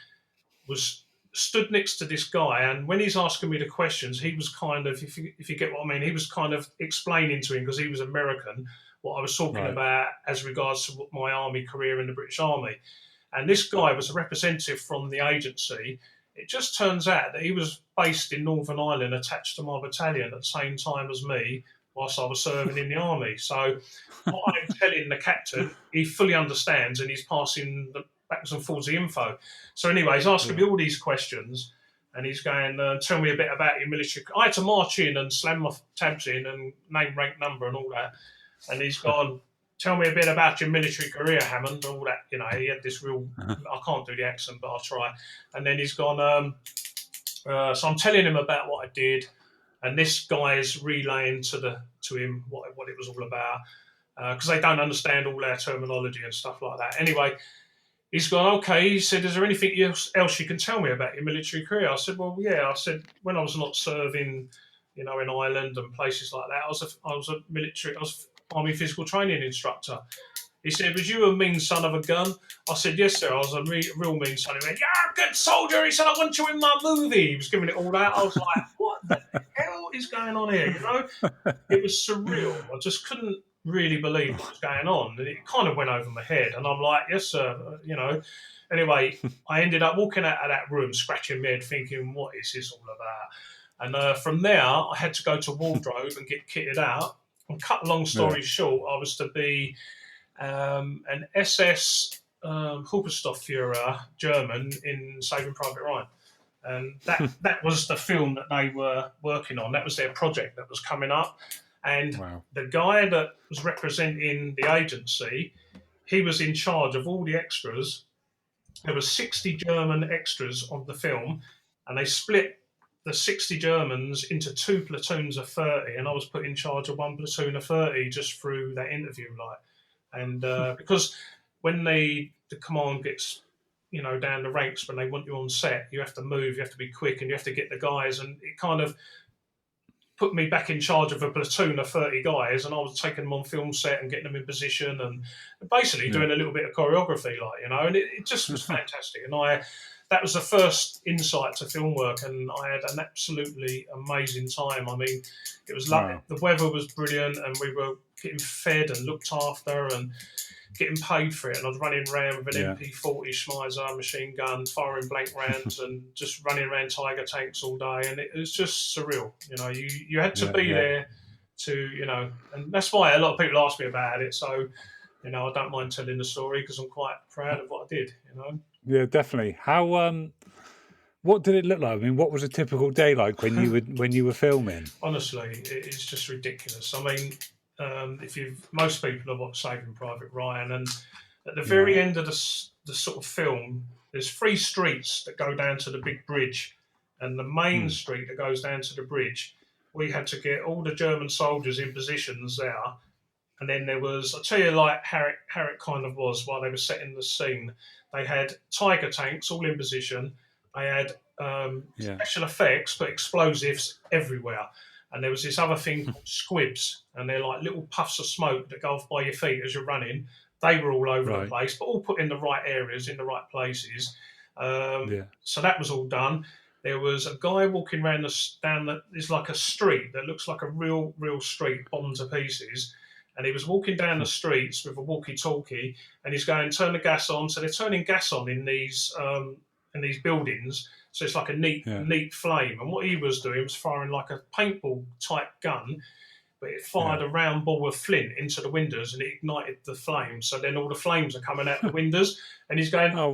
was stood next to this guy, and when he's asking me the questions, he was kind of, if you get what I mean, he was kind of explaining to him, because he was American, what I was talking about as regards to my army career in the British Army. And this guy was a representative from the agency. It just turns out that he was based in Northern Ireland, attached to my battalion at the same time as me, whilst I was serving in the army. So what I'm telling the captain, he fully understands, and he's passing backwards and forwards the info. So anyway, he's asking me all these questions, and he's going, tell me a bit about your military. I had to march in and slam my tabs in and name, rank, number and all that. And he's gone, tell me a bit about your military career, Hammond, all that. He had this real, I can't do the accent, but I'll try. And then he's gone, so I'm telling him about what I did. and this guy is relaying to him what it was all about, because they don't understand all our terminology and stuff like that. Anyway, he's gone, okay. He said, is there anything else you can tell me about your military career? I said, well, yeah. I said, when I was not serving, in Ireland and places like that, I was Army physical training instructor. He said, was you a mean son of a gun? I said, yes, sir. I was a real mean son. He went, you're a good soldier. He said, I want you in my movie. He was giving it all that. I was like, what the hell is going on here? It was surreal. I just couldn't really believe what was going on. And it kind of went over my head. And I'm like, yes, sir. Anyway, I ended up walking out of that room, scratching my head, thinking, what is this all about? And from there, I had to go to wardrobe and get kitted out. And cut a long story short, I was to be an SS Hubstoffführer German in Saving Private Ryan. And that was the film that they were working on. That was their project that was coming up. And the guy that was representing the agency, he was in charge of all the extras. There were 60 German extras on the film, and they split the 60 Germans into 2 platoons of 30, and I was put in charge of 1 platoon of 30 just through that interview, And because when the command gets, down the ranks, when they want you on set, you have to move, you have to be quick, and you have to get the guys. And it kind of put me back in charge of a platoon of 30 guys, and I was taking them on film set and getting them in position and basically doing a little bit of choreography, and it just was fantastic. And that was the first insight to film work, and I had an absolutely amazing time. I mean, it was lovely. The weather was brilliant, and we were getting fed and looked after and getting paid for it. And I was running around with an MP40 Schmeiser machine gun, firing blank rounds, and just running around Tiger tanks all day. And it was just surreal. You had to be there to, and that's why a lot of people ask me about it. So, I don't mind telling the story because I'm quite proud of what I did, Yeah, definitely. How what did it look like? I mean, what was a typical day like when you were filming? Honestly, it's just ridiculous. I mean, most people have watched Saving Private Ryan, and at the very end of the sort of film, there's 3 streets that go down to the big bridge, and the main street that goes down to the bridge, we had to get all the German soldiers in positions there. And then there was, I'll tell you like how it kind of was while they were setting the scene. They had Tiger tanks all in position. They had special effects, but explosives everywhere. And there was this other thing called squibs, and they're like little puffs of smoke that go off by your feet as you're running. They were all over the place, but all put in the right areas, in the right places. So that was all done. There was a guy walking around there's like a street that looks like a real street, bombed to pieces. And he was walking down the streets with a walkie-talkie, and he's going, turn the gas on. So they're turning gas on in these buildings. So it's like a neat flame. And what he was doing was firing like a paintball type gun, but it fired a round ball of flint into the windows and it ignited the flames. So then all the flames are coming out the windows. And he's going, no,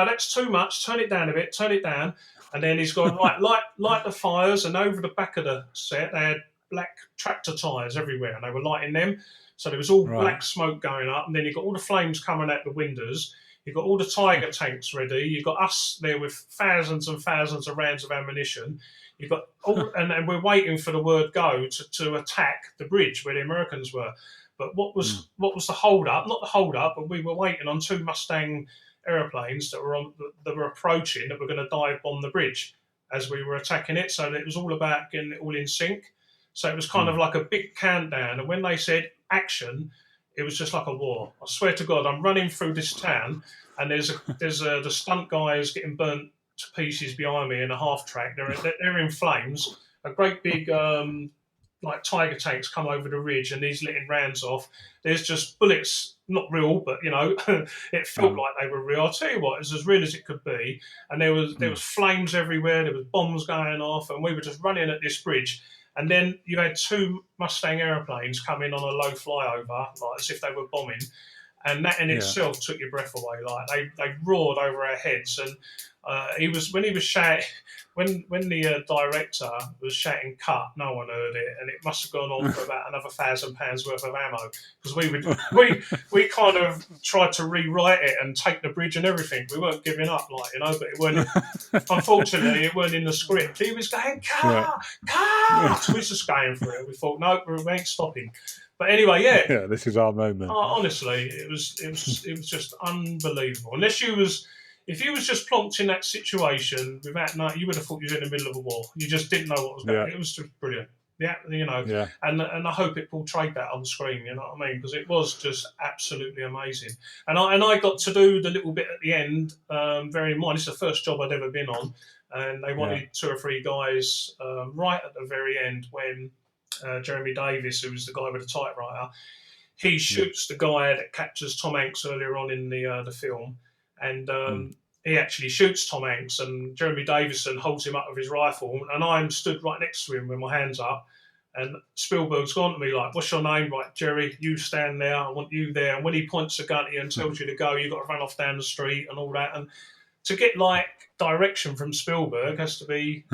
that's too much. Turn it down a bit. Turn it down. And then he's gone, light the fires. And over the back of the set, they had black tractor tyres everywhere, and they were lighting them. So there was all black smoke going up, and then you've got all the flames coming out the windows. You've got all the Tiger tanks ready. You've got us there with thousands and thousands of rounds of ammunition. You've got all, and we're waiting for the word go to attack the bridge where the Americans were. But what was the hold up? Not the hold up, but we were waiting on 2 Mustang airplanes that were approaching, that were going to dive bomb the bridge as we were attacking it. So it was all about getting it all in sync. So it was kind of like a big countdown. And when they said action, it was just like a war. I swear to God, I'm running through this town, and there's the stunt guys getting burnt to pieces behind me in a half track. They're in flames. A great big like Tiger tanks come over the ridge, and he's letting rounds off. There's just bullets, not real, but it felt like they were real. I'll tell you what, it was as real as it could be. And there was flames everywhere. There was bombs going off, and we were just running at this bridge. And then you had 2 Mustang airplanes coming on a low flyover, like as if they were bombing. And that in itself took your breath away. Like they roared over our heads. And He was when he was shouting when the director was shouting cut, no one heard it, and it must have gone on for about another £1,000 worth of ammo because we kind of tried to rewrite it and take the bridge and everything. We weren't giving up, but it weren't. Unfortunately, it weren't in the script. He was going cut, cut. We was just going for it. We thought, no, we ain't stopping. But anyway, yeah, this is our moment. Honestly, it was just unbelievable. If you was just plonked in that situation without you would have thought you was in the middle of a war. You just didn't know what was going on. It was just brilliant. Yeah, and I hope it portrayed that on the screen. You know what I mean? Because it was just absolutely amazing. And I got to do the little bit at the end. Bearing in mind, it's the first job I'd ever been on, and they wanted 2 or 3 guys right at the very end when. Jeremy Davis, who was the guy with the typewriter, he shoots the guy that captures Tom Hanks earlier on in the film, and he actually shoots Tom Hanks, and Jeremy Davison holds him up with his rifle, and I'm stood right next to him with my hands up, and Spielberg's gone to me like, "What's your name?" Right, Jerry, you stand there. I want you there. And when he points a gun at you and tells you to go, you've got to run off down the street and all that. And to get direction from Spielberg has to be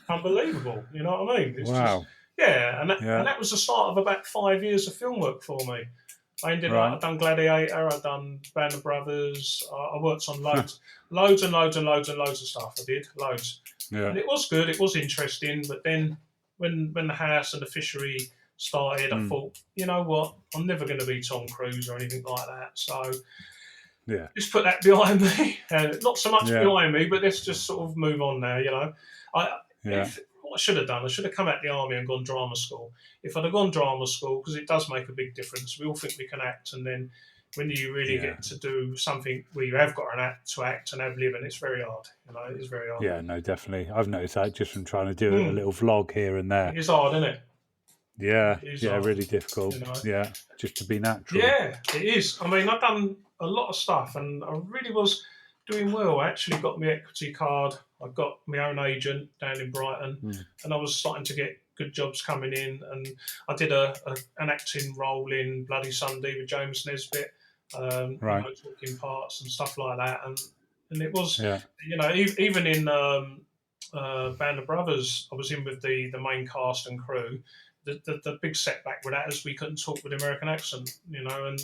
unbelievable. You know what I mean? It's wow. Just, yeah, and that was the start of about 5 years of film work for me. I ended up, I've done Gladiator, I've done Band of Brothers, I worked on loads of stuff. I did, loads. Yeah. And it was good, it was interesting, but then when the house and the fishery started, I thought, you know what, I'm never going to be Tom Cruise or anything like that. So just put that behind me. Not so much behind me, but let's just sort of move on now, you know. What I should have done, I should have come out the army and gone drama school. If I'd have gone drama school, because it does make a big difference. We all think we can act, and then when you really get to do something where you have got an act to act and have living, it's very hard. You know, it is very hard. Yeah, no, definitely. I've noticed that just from trying to do a little vlog here and there. It is hard, isn't it? Yeah, hard. Really difficult. You know? Yeah, just to be natural. Yeah, it is. I mean, I've done a lot of stuff, and I really was doing well. I actually got my equity card. I got my own agent down in Brighton, and I was starting to get good jobs coming in. And I did an acting role in Bloody Sunday with James Nesbitt, you know, talking parts and stuff like that. And it was, you know, even in Band of Brothers, I was in with the main cast and crew. The big setback with that is we couldn't talk with American accent, you know, and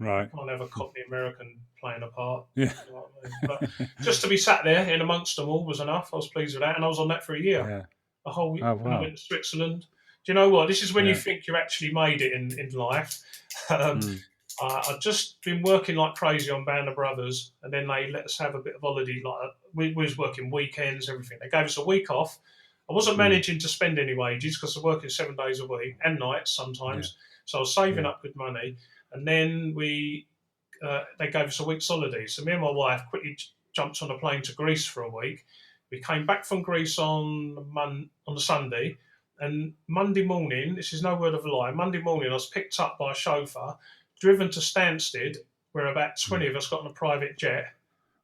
can't have a Cockney American playing a part. Yeah. You know what I mean? But just to be sat there in amongst them all was enough. I was pleased with that, and I was on that for a year. Yeah. A whole year. When I went to Switzerland. Do you know what? This is when you think you actually made it in life. I'd just been working like crazy on Band of Brothers, and then they let us have a bit of holiday. Like we was working weekends, everything. They gave us a week off. I wasn't managing to spend any wages because I was working 7 days a week and nights sometimes. So I was saving up good money. And then they gave us a week's holiday. So me and my wife quickly jumped on a plane to Greece for a week. We came back from Greece on the Sunday. And Monday morning, this is no word of a lie, Monday morning I was picked up by a chauffeur, driven to Stansted, where about 20 of us got on a private jet.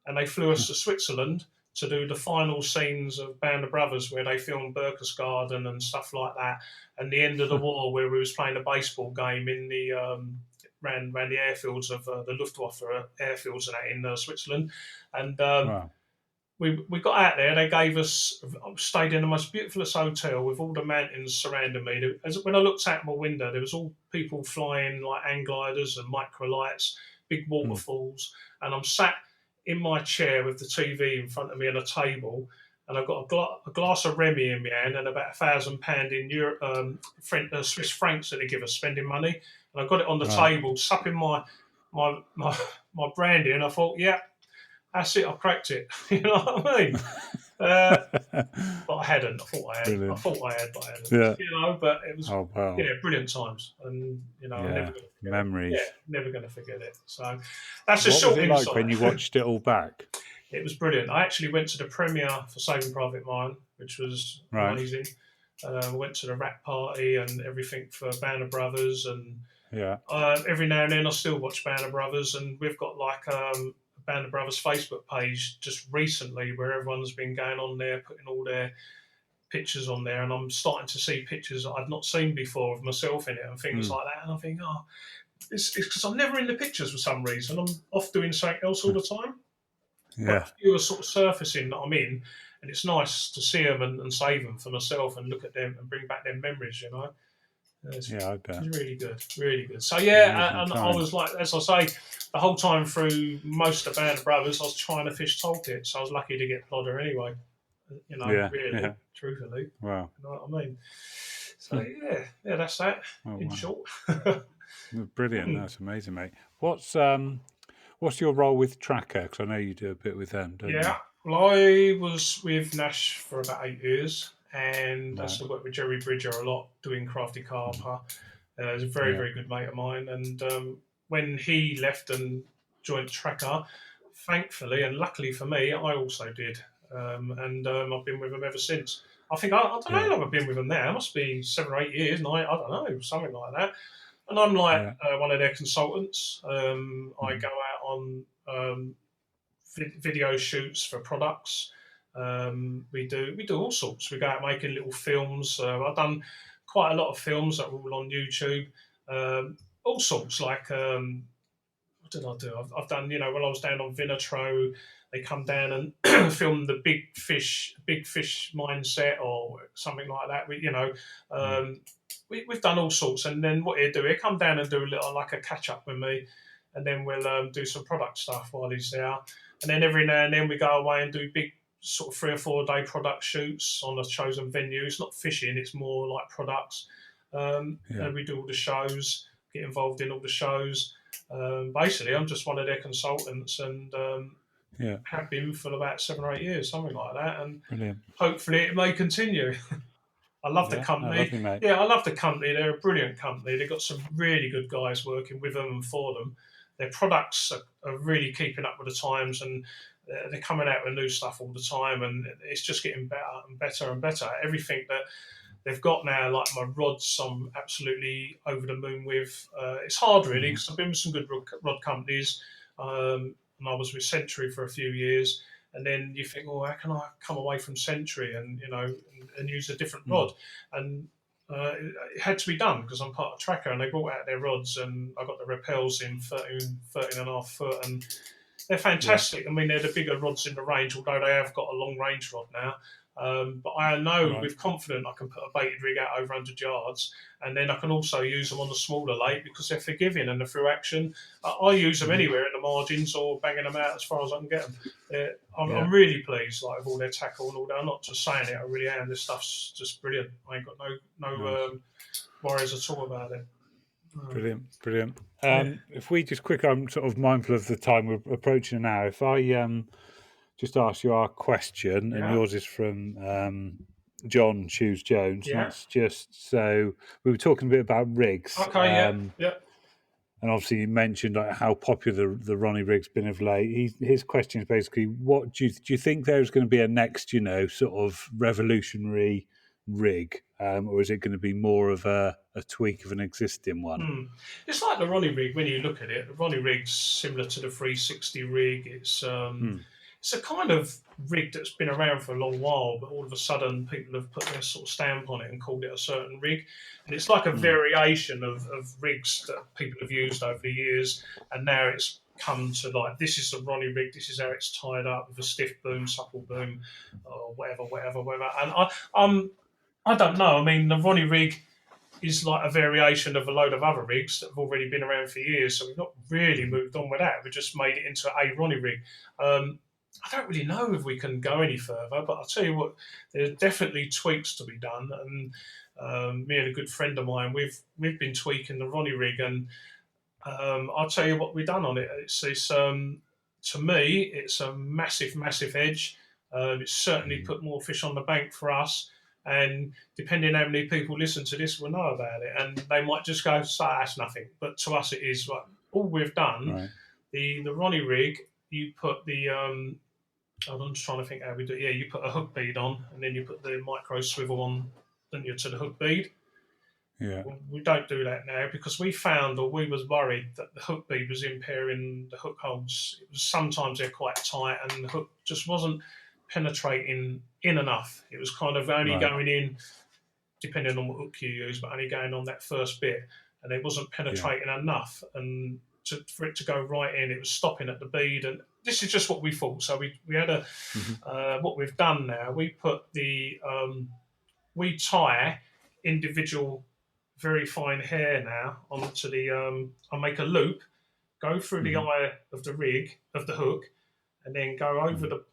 And they flew us to Switzerland to do the final scenes of Band of Brothers, where they filmed Berchtesgaden and stuff like that. And the end of the war, where we was playing a baseball game in the ran the airfields of the Luftwaffe airfields and that in Switzerland. And we got out there. They gave us, stayed in the most beautifulest hotel with all the mountains surrounding me. When I looked out my window, there was all people flying like hang gliders and microlights, big waterfalls. And I'm sat in my chair with the TV in front of me and a table, and I've got a glass of Remy in my hand and about £1,000 in Swiss francs that they give us spending money. And I got it on the table, supping my brandy, and I thought, that's it, I cracked it. You know what I mean? But I hadn't. I thought I had. Brilliant. I thought I had, but I hadn't. Yeah. You know, but it was brilliant times, and you know, I'm never gonna memories. Never going to forget it. So that's a short insight. What was it like when you watched it all back? It was brilliant. I actually went to the premiere for Saving Private Ryan, which was amazing. Went to the rap party and everything for Band of Brothers, and every now and then I still watch Band of Brothers, and we've got like Band of Brothers Facebook page just recently where everyone's been going on there, putting all their pictures on there, and I'm starting to see pictures that I've not seen before of myself in it and things like that, and I think, it's because I'm never in the pictures for some reason. I'm off doing something else all the time. quite Yeah. a few are sort of surfacing that I'm in, and it's nice to see them and save them for myself and look at them and bring back them memories. It's, Yeah, I bet. it's really good, really good. So yeah, Amazing and I times. was like, as I say, the whole time through most of the Band of Brothers, I was trying to fish tollkit, so I was lucky to get plodder anyway. Yeah, Really, yeah. truthfully, Wow. you know what I mean. So Hmm. yeah, that's that Oh in wow. short. Brilliant. That's amazing, mate. What's your role with Trakker? Because I know you do a bit with them, don't you? Yeah, well, I was with Nash for about 8 years, and I Right. still work with Jerry Bridger a lot doing Crafty Carper. He's a very, Yeah. very good mate of mine, and when he left and joined Trakker, thankfully and luckily for me, I also did, and I've been with him ever since. I don't know Yeah. how long I've been with him now. It must be 7 or 8 years, and I don't know, something like that. And I'm like Yeah. one of their consultants. I Mhm. go out on video shoots for products. We do all sorts. We go out making little films. I've done quite a lot of films that are all on YouTube. All sorts like what did I do? I've done when I was down on Vinatro, they come down and film the big fish mindset or something like that. Mm. Um, we've done all sorts, and then what he'll do, he'll come down and do a little like a catch up with me, and then we'll do some product stuff while he's there, and then every now and then we go away and do big sort of 3 or 4 day product shoots on a chosen venue. It's not fishing; it's more like products. Yeah. And we do all the shows, get involved in all the shows. Basically, I'm just one of their consultants, and Yeah. have been for about 7 or 8 years, something like that. And Brilliant. hopefully, it may continue. I love the Yeah. No, company. lovely, mate. Yeah, I love the company. They're a brilliant company. They've got some really good guys working with them and for them. Their products are really keeping up with the times, and they're coming out with new stuff all the time, and it's just getting better and better and better. Everything that they've got now, like my rods, I'm absolutely over the moon with. It's hard, really, Hmm. because I've been with some good rod companies, and I was with Century for a few years. And then you think, well, how can I come away from Century and and use a different Mm. rod? And it had to be done because I'm part of Trakker, and they brought out their rods, and I got the Repels in 13 and a half foot, and they're Yeah. fantastic. I mean, they're the bigger rods in the range, although they have got a long range rod now. But I know Right. with confidence I can put a baited rig out over 100 yards, and then I can also use them on the smaller lake because they're forgiving and they're through action. I use them Hmm. anywhere in the margins or banging them out as far as I can get them. Yeah. I'm really pleased, like with all their tackle and all that. I'm not just saying it; I really am. This stuff's just brilliant. I ain't got no Nice. worries at all about it. Brilliant. Brilliant. Yeah, If we just quick, I'm sort of mindful of the time we're approaching now. If I just ask you our question, and yeah, yours is from John Shoes Jones, and yeah. that's just so we were talking a bit about rigs, Okay, yeah, yeah. and obviously you mentioned like how popular the Ronnie rig's been of late. His question is basically, what do you think there's going to be a next, sort of revolutionary rig, or is it going to be more of a tweak of an existing one? Hmm. It's like the Ronnie rig when you look at it. The Ronnie rig's similar to the 360 rig. Hmm. It's a kind of rig that's been around for a long while, but all of a sudden people have put their sort of stamp on it and called it a certain rig. And it's like a Hmm. variation of rigs that people have used over the years, and now it's come to like this is the Ronnie rig. This is how it's tied up with a stiff boom, supple boom, or whatever. And I don't know. I mean, the Ronnie rig is like a variation of a load of other rigs that have already been around for years. So we've not really Hmm. moved on with that. We just made it into a Ronnie rig. Um, I don't really know if we can go any further, but I'll tell you what, there's definitely tweaks to be done. And me and a good friend of mine, we've been tweaking the Ronnie rig, and I'll tell you what we've done on it. It's to me, it's a massive edge. It's certainly Hmm. put more fish on the bank for us. And depending how many people listen to this will know about it, and they might just go, "So that's nothing." But to us, it is. Like, all we've done, Right. the Ronnie rig, you put the I'm just trying to think how we do it. Yeah, you put a hook bead on, and then you put the micro swivel on, don't you, to the hook bead. Yeah. We don't do that now because we found, or we was worried that the hook bead was impairing the hook holes. It was, sometimes they're quite tight, and the hook just wasn't penetrating in enough. It was kind of only Right. going in, depending on what hook you use, but only going on that first bit, and it wasn't Yeah. penetrating enough. And for it to go right in, it was stopping at the bead, and this is just what we thought. So we had a what we've done now. We put the we tie individual very fine hair now onto the. I make a loop, go through the eye of the rig of the hook, and then go over the.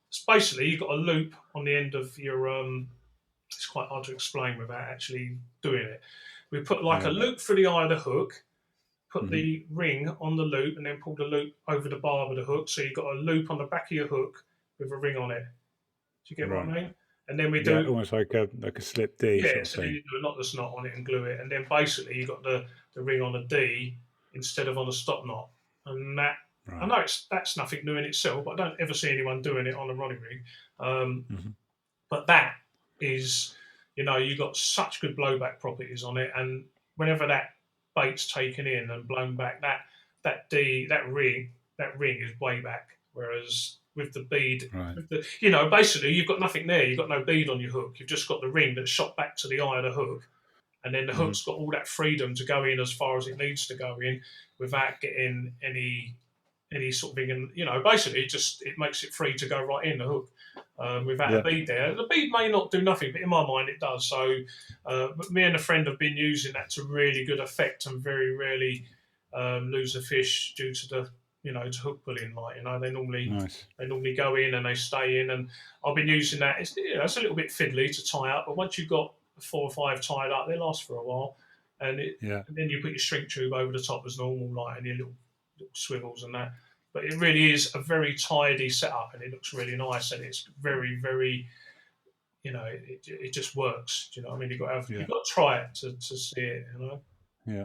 It's basically you've got a loop on the end of your. It's quite hard to explain without actually doing it. We put like a loop through the eye of the hook, put the ring on the loop, and then pull the loop over the barb of the hook. So you've got a loop on the back of your hook with a ring on it. Do you get what I mean? And then we do almost like a slip D. Yeah, so then you do a knotless knot on it and glue it, and then basically you got the ring on a D instead of on a stop knot, and that. I know that's nothing new in itself, but I don't ever see anyone doing it on a ronnie rig. But that is, you've got such good blowback properties on it, and whenever that bait's taken in and blown back, that ring is way back. Whereas with the bead, basically you've got nothing there. You've got no bead on your hook. You've just got the ring that's shot back to the eye of the hook, and then the hook's got all that freedom to go in as far as it needs to go in without getting any sort of thing. And basically it makes it free to go right in the hook without a bead there. The bead may not do nothing, but in my mind it does. So me and a friend have been using that to really good effect, and very rarely lose a fish due to the to hook pulling. They normally go in and they stay in, and I've been using that. It's it's a little bit fiddly to tie up, but once you've got 4 or 5 tied up, they last for a while. And then you put your shrink tube over the top as normal, and your little swivels and that. But it really is a very tidy setup, and it looks really nice, and it's very, very, it just works. Do you know what I mean? You've got to try it to see it. Yeah,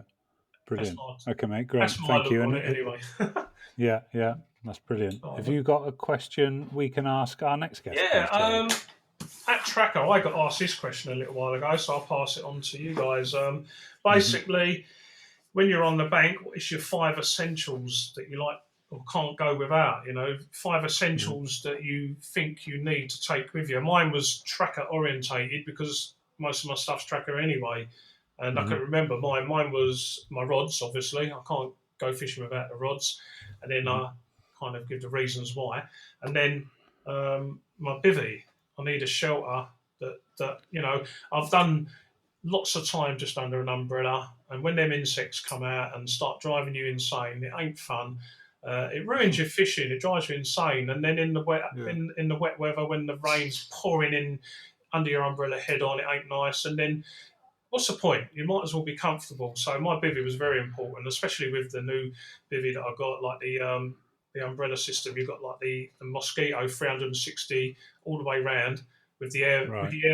brilliant. Okay, mate, great. Thank you. Anyway. Yeah, that's brilliant. Have you got a question we can ask our next guest? Yeah, at Trakker, I got asked this question a little while ago, so I'll pass it on to you guys. Basically, when you're on the bank, what is your 5 essentials that you like or can't go without? 5 essentials that you think you need to take with you. Mine was Trakker orientated because most of my stuff's Trakker anyway. And I can remember mine was my rods, obviously. I can't go fishing without the rods. And then I kind of give the reasons why. And then my bivvy. I need a shelter that I've done lots of time just under an umbrella. And when them insects come out and start driving you insane, it ain't fun. It ruins your fishing. It drives you insane. And then in the wet in the wet weather, when the rain's pouring in under your umbrella head on, it ain't nice. And then what's the point? You might as well be comfortable. So my bivvy was very important, especially with the new bivvy that I got, like the umbrella system. You've got like the Mosquito 360 all the way round with the air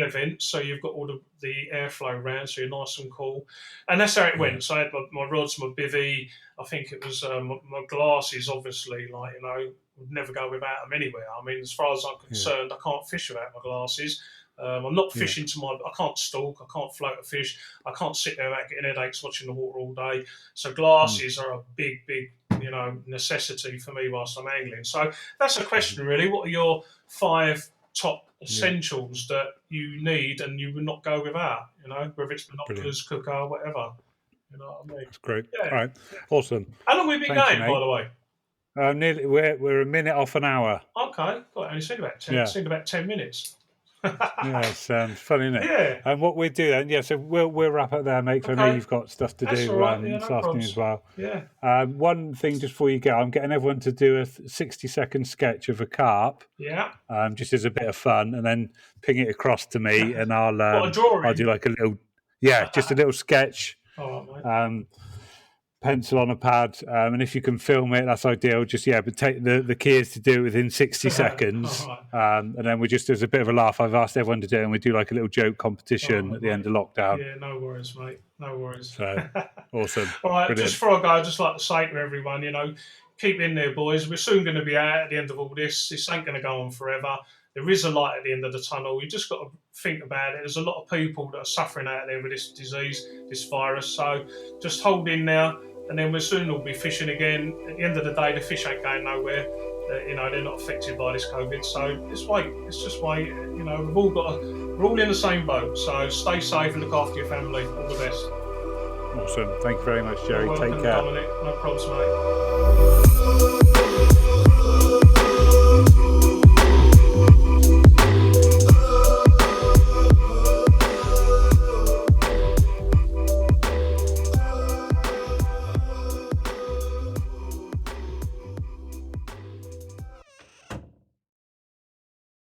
vent, so you've got all the airflow round, so you're nice and cool. And that's how it went. So I had my rods, my bivvy. I think it was my glasses, obviously. Would never go without them anywhere. I mean, as far as I'm concerned, I can't fish without my glasses. I'm not fishing I can't stalk, I can't float a fish, I can't sit there without getting headaches watching the water all day. So glasses are a big, necessity for me whilst I'm angling. So that's a question, really. What are your 5 top essentials that you need and you would not go without? Whether it's binoculars, cooker, whatever. You know what I mean? That's great. Yeah. All right, awesome. How long have we been going, by the way? Nearly, we're a minute off an hour. Okay, God, I only said about 10 minutes. It's funny, isn't it? Yeah. And what we do then, so we'll wrap up there, mate. For me, you've got stuff to do this afternoon as well. Yeah. One thing just before you go, I'm getting everyone to do a 60-second sketch of a carp. Yeah. Just as a bit of fun, and then ping it across to me, and I'll do like a little, just a little sketch. All right, mate. Pencil on a pad, and if you can film it, that's ideal. Just but take the key is to do it within 60 seconds, and then we just as a bit of a laugh. I've asked everyone to do it, and we do like a little joke competition at the end of lockdown. Yeah, no worries, mate. No worries. So awesome. All right, brilliant. Just before I go, I'd just like to say to everyone, keep in there, boys. We're soon going to be out at the end of all this. This ain't going to go on forever. There is a light at the end of the tunnel. You just got to think about it. There's a lot of people that are suffering out there with this disease, this virus. So just hold in there. And then we'll soon all be fishing again. At the end of the day, the fish ain't going nowhere. They're not affected by this COVID. So just wait. It's just wait. We're all in the same boat. So stay safe and look after your family. All the best. Awesome. Thank you very much, Jerry. You're welcome, take care. Dominic. No problems, mate.